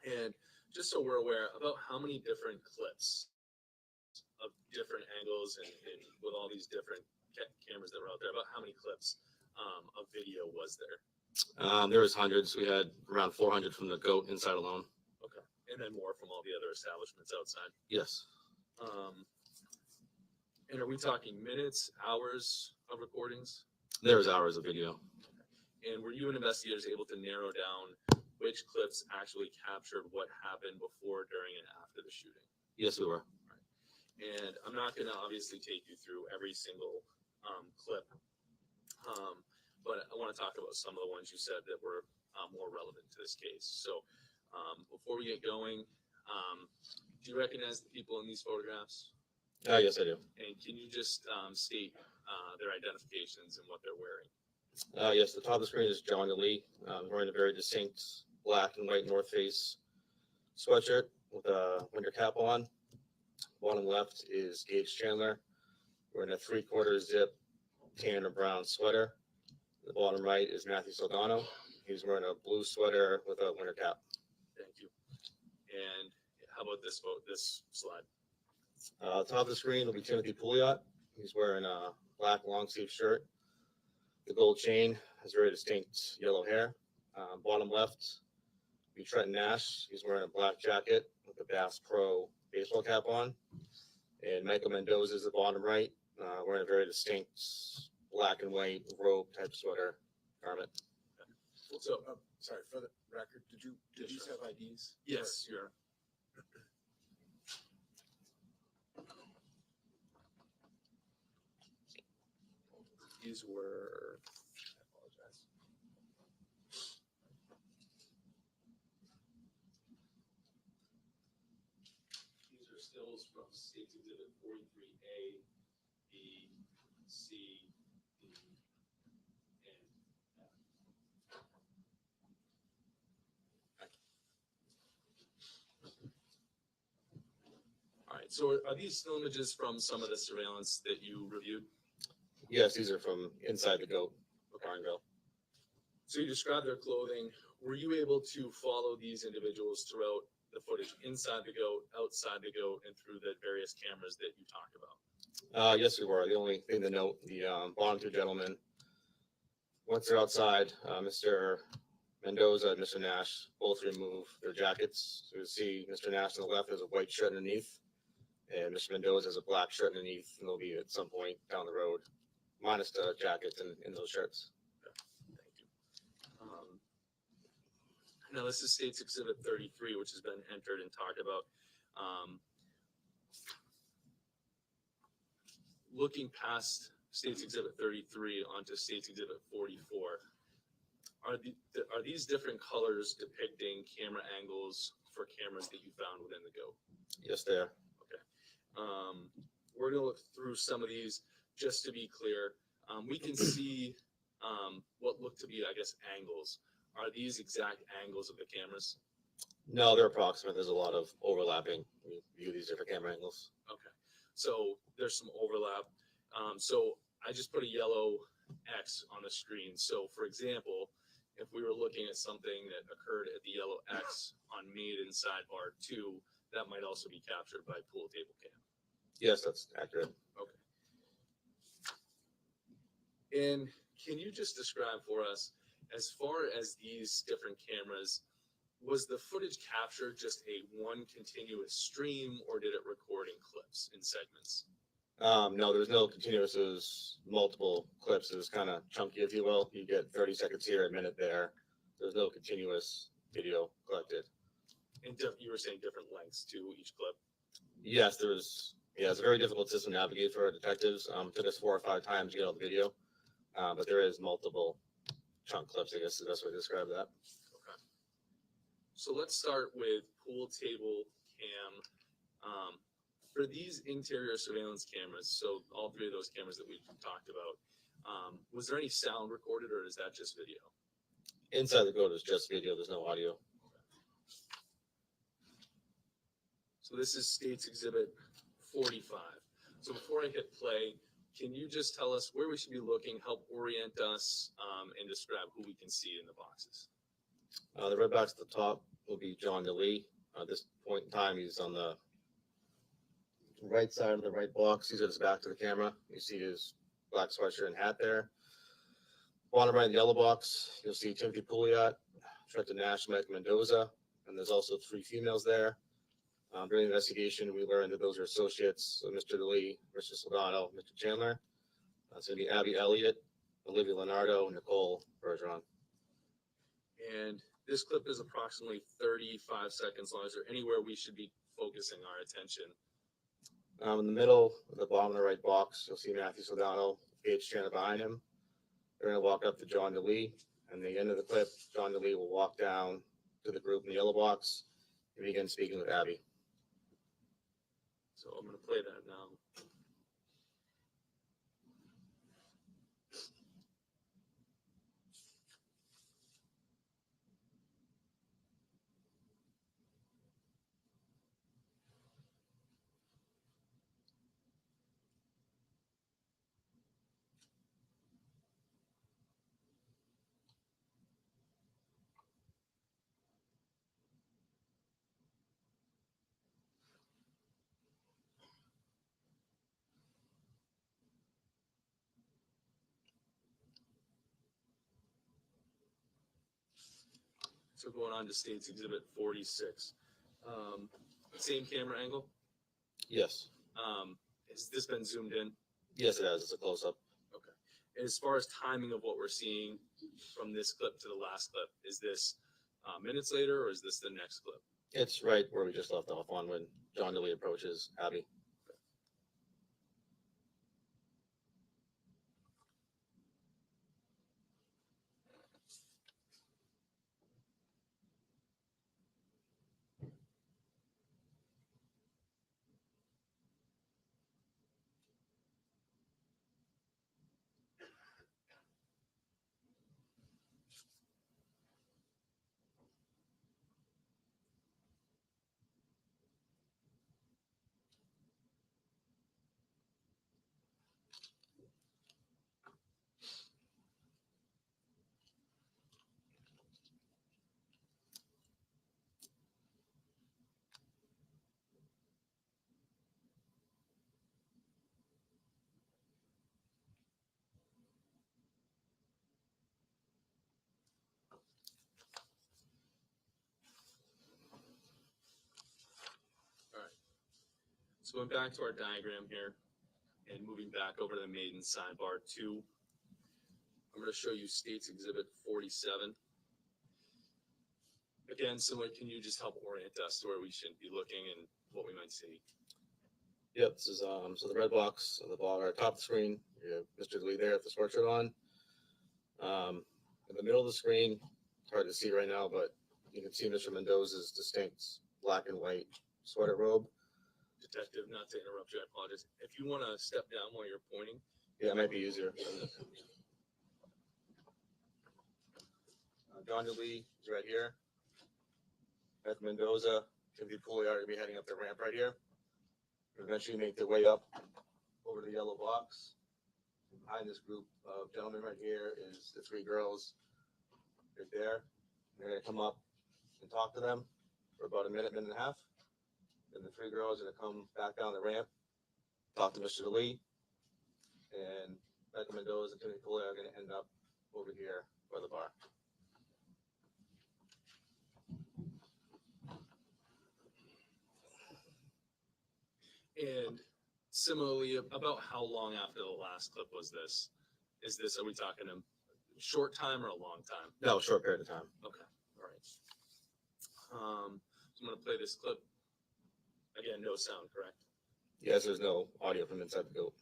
And just so we're aware, about how many different clips of different angles and with all these different cameras that were out there, about how many clips of video was there? There was hundreds. We had around 400 from the goat inside alone. Okay, and then more from all the other establishments outside. Yes. And are we talking minutes, hours of recordings? There was hours of video. And were you and investigators able to narrow down which clips actually captured what happened before, during, and after the shooting? Yes, we were. And I'm not going to obviously take you through every single clip, but I want to talk about some of the ones you said that were more relevant to this case. So before we get going, do you recognize the people in these photographs? Yes, I do. And can you just state their identifications and what they're wearing? Yes, the top of the screen is John Delee, wearing a very distinct black and white North Face sweatshirt with a winter cap on. Bottom left is Gage Chandler, wearing a 3/4 zip tan or brown sweater. The bottom right is Matthew Saldano. He's wearing a blue sweater with a winter cap. Thank you. And how about this slide? Top of the screen will be Timothy Pouliot. He's wearing a black long sleeve shirt. The gold chain has very distinct yellow hair. Bottom left will be Trenton Nash. He's wearing a black jacket with a Bass Pro baseball cap on. And Michael Mendoza is the bottom right, wearing a very distinct black and white robe type sweater garment. So, sorry, for the record, did you have IDs? Yes, you're. These were, I apologize. These are stills from State's Exhibit 43A, B, C, D, and F. All right, so are these still images from some of the surveillance that you reviewed? Yes, these are from inside the goat, Barnville. So you described their clothing. Were you able to follow these individuals throughout the footage inside the goat, outside the goat, and through the various cameras that you talked about? Yes, we were. The only thing to note, the bottom two gentlemen, once they're outside, Mr. Mendoza and Mr. Nash both remove their jackets. So you see Mr. Nash on the left has a white shirt underneath, and Mr. Mendoza has a black shirt underneath, and they'll be at some point down the road, minus the jackets and in those shirts. Thank you. Now this is State's Exhibit 33, which has been entered and talked about. Looking past State's Exhibit 33 onto State's Exhibit 44, are these different colors depicting camera angles for cameras that you found within the goat? Yes, they are. We're going to look through some of these just to be clear, we can see what look to be, I guess, angles. Are these exact angles of the cameras? No, they're approximate. There's a lot of overlapping. We view these different camera angles. Okay, so there's some overlap. So I just put a yellow X on the screen. So for example, if we were looking at something that occurred at the yellow X on maiden sidebar 2, that might also be captured by pool table cam. Yes, that's accurate. Okay. And can you just describe for us, as far as these different cameras, was the footage captured just a one continuous stream, or did it record in clips, in segments? No, there was no continuous. It was multiple clips. It was kind of chunky, if you will. You get 30 seconds here, a minute there. There's no continuous video collected. And you were saying different lengths to each clip? Yes, there was. Yeah, it's a very difficult system to navigate for our detectives. It took us 4 or 5 times to get all the video, but there is multiple chunk clips, I guess is the best way to describe that. Okay. So let's start with pool table cam. For these interior surveillance cameras, so all 3 of those cameras that we talked about, was there any sound recorded, or is that just video? Inside the code is just video. There's no audio. So this is State's Exhibit 45. So before I hit play, can you just tell us where we should be looking, help orient us, and describe who we can see in the boxes? The red box at the top will be John Delee. At this point in time, he's on the right side of the right box. He's got his back to the camera. You see his black sweatshirt and hat there. Bottom right in the yellow box, you'll see Timothy Pouliot, Director Nash, Mike Mendoza, and there's also 3 females there. During the investigation, we learned that those are associates of Mr. Delee, Mr. Soldano, Mr. Chandler. It's going to be Abby Elliott, Olivia Leonardo, and Nicole Bergeron. And this clip is approximately 35 seconds long. Is there anywhere we should be focusing our attention? In the middle, at the bottom of the right box, you'll see Matthew Soldano, Paige Chandler behind him. They're going to walk up to John Delee, and at the end of the clip, John Delee will walk down to the group in the yellow box and begin speaking with Abby. So I'm going to play that now. So going on to State's Exhibit 46. Same camera angle? Yes. Has this been zoomed in? Yes, it has. It's a close-up. Okay. As far as timing of what we're seeing from this clip to the last clip, is this minutes later, or is this the next clip? It's right where we just left off on when John Delee approaches Abby. So going back to our diagram here and moving back over to the maiden sidebar 2, I'm going to show you State's Exhibit 47. Again, similar, can you just help orient us to where we should be looking and what we might see? Yep, this is so the red box on the bottom or top of the screen. You have Mr. Delee there with the sweatshirt on. In the middle of the screen, hard to see right now, but you can see Mr. Mendoza's distinct black and white sweater robe. Detective, not to interrupt you, I apologize. If you want to step down while you're pointing, Yeah, it might be easier. John Delee is right here. Beth Mendoza, Timothy Pouliot are gonna be heading up the ramp right here. Eventually make their way up over the yellow box. Behind this group of gentlemen right here is the three girls right there. They're gonna come up and talk to them for about a minute, minute and a half. Then the three girls are gonna come back down the ramp, talk to Mr. Delee, and Becca Mendoza and Timothy Pouliot are gonna end up over here by the bar. And similarly, about how long after the last clip was this? Is this, are we talking a short time or a long time? No, short period of time. Okay, all right. So I'm gonna play this clip. Again, no sound, correct? Yes, there's no audio from inside the building.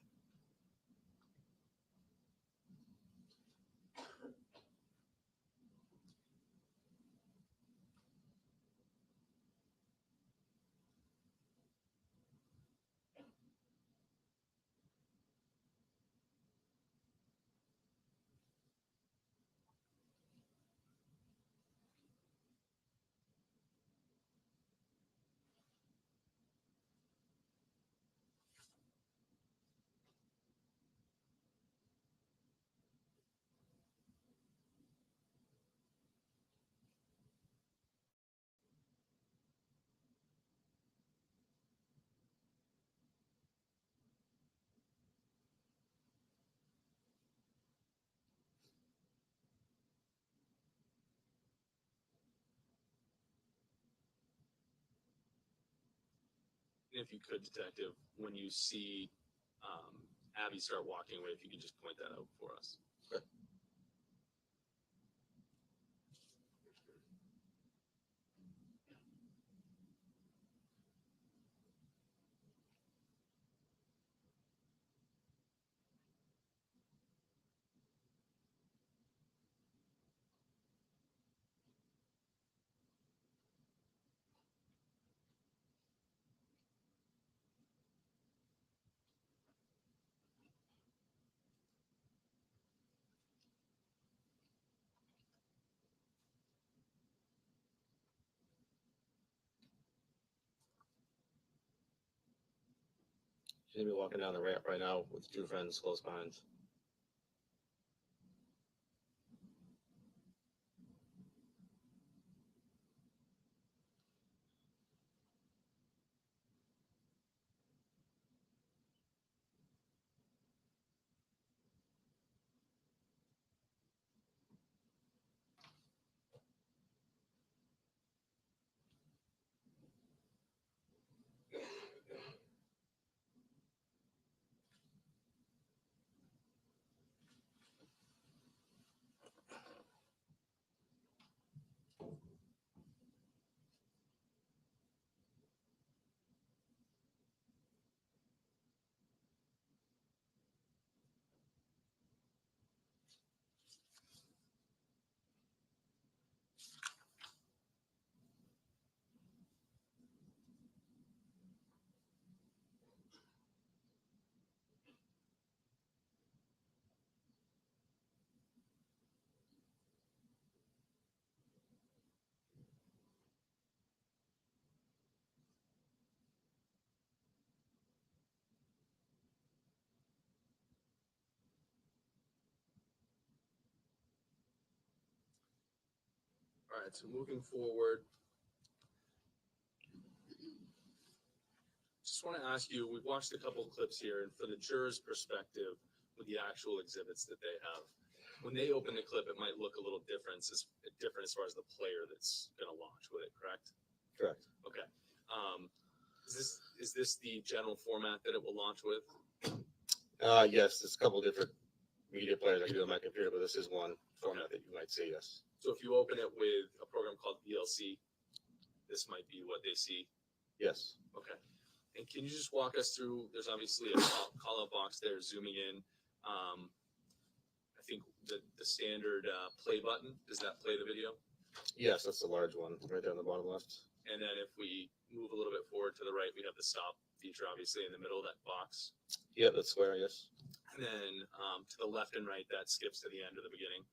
If you could, detective, when you see Abby start walking away, if you could just point that out for us. Okay. She's gonna be walking down the ramp right now with two friends close behind. All right, so moving forward, just want to ask you, we've watched a couple of clips here, and for the juror's perspective with the actual exhibits that they have, when they open the clip, it might look a little different as far as the player that's going to launch with it, correct? Correct. Okay. Is this the general format that it will launch with? Yes, there's a couple different media players I can do on my computer, but this is one format that you might see, yes. So if you open it with a program called VLC, this might be what they see. Yes. Okay. And can you just walk us through, there's obviously a call-out box there zooming in. I think the standard play button, does that play the video? Yes, that's the large one right there on the bottom left. And then if we move a little bit forward to the right, we have the stop feature, obviously, in the middle of that box. Yeah, that's square, yes. And then to the left and right, that skips to the end or the beginning.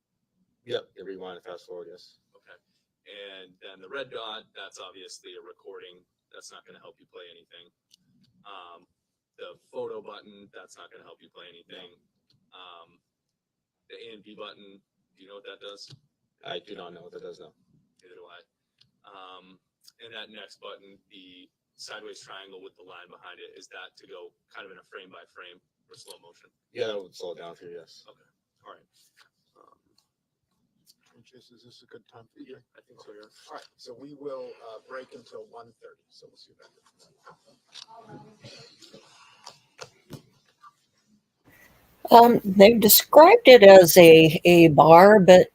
Yep, you rewind and fast forward, yes. Okay. And then the red dot, that's obviously a recording. That's not going to help you play anything. The photo button, that's not going to help you play anything. The A and B button, do you know what that does? I do not know what that does now. Neither do I. And that next button, the sideways triangle with the line behind it, is that to go kind of in a frame by frame or slow motion? Yeah, that would slow it down for you, yes. Okay. All right. Chase, is this a good time for you? Yeah, I think so, yeah. All right, so we will break until 1:30, so we'll see you back. They've described it as a bar, but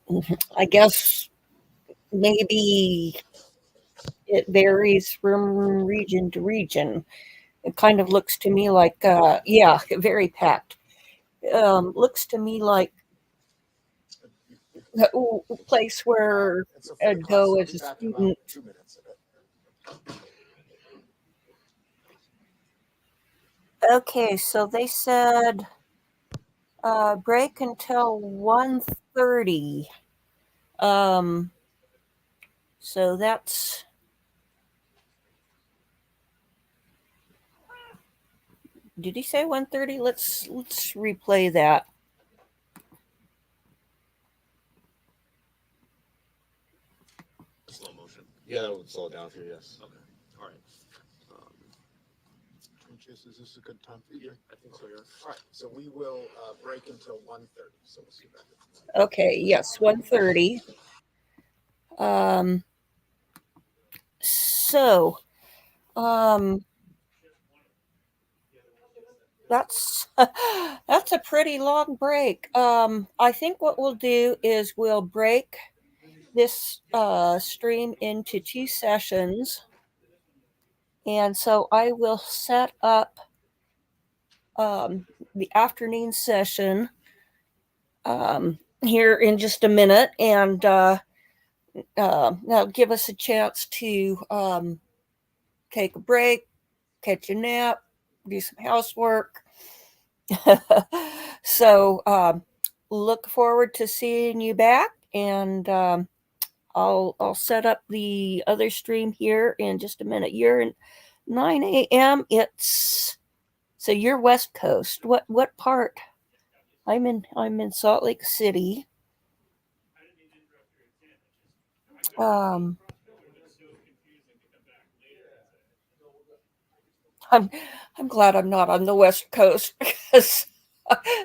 I guess maybe it varies from region to region. It kind of looks to me like, yeah, very packed. Looks to me like a place where And so for the I'd class, go I'll as be a back in about student. 2 minutes. Okay, so they said break until 1:30. Um, so that's, did he say 1:30? Let's replay that. Slow motion. Yeah, that would slow it down for you, yes. Okay. All right. Chase, is this a good time for you? Yeah, I think so, yeah. All right, so we will break until 1:30, so we'll see you back. Okay, yes, 1:30. Um, so, um, that's that's a pretty long break. I think what we'll do is we'll break this stream into 2 sessions, and so I will set up the afternoon session here in just a minute, and that'll give us a chance to take a break, catch a nap, do some housework. So look forward to seeing you back, and I'll set up the other stream here in just a minute. You're in 9 a.m. It's so you're West Coast. What part? I'm in Salt Lake City. Um, I'm I'm glad I'm not on the West Coast because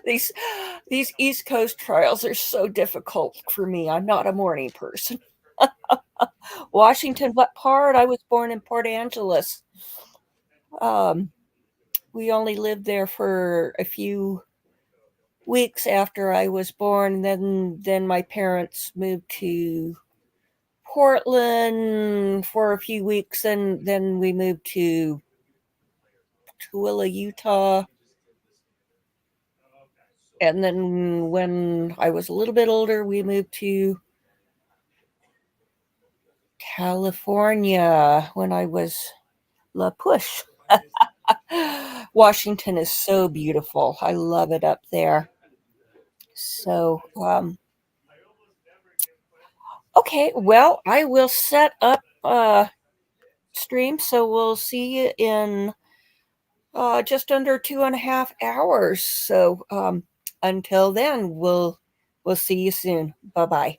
these these East Coast trials are so difficult for me. I'm not a morning person. Washington, what part? I was born in Port Angeles. Um, we only lived there for a few weeks after I was born. Then my parents moved to Portland for a few weeks, and then we moved to Tooele, Utah. And then when I was a little bit older, we moved to California when I was La Push. Washington is so beautiful. I love it up there. So, okay, well, I will set up stream, so we'll see you in just under 2.5 hours. So, until then, we'll see you soon. Bye bye.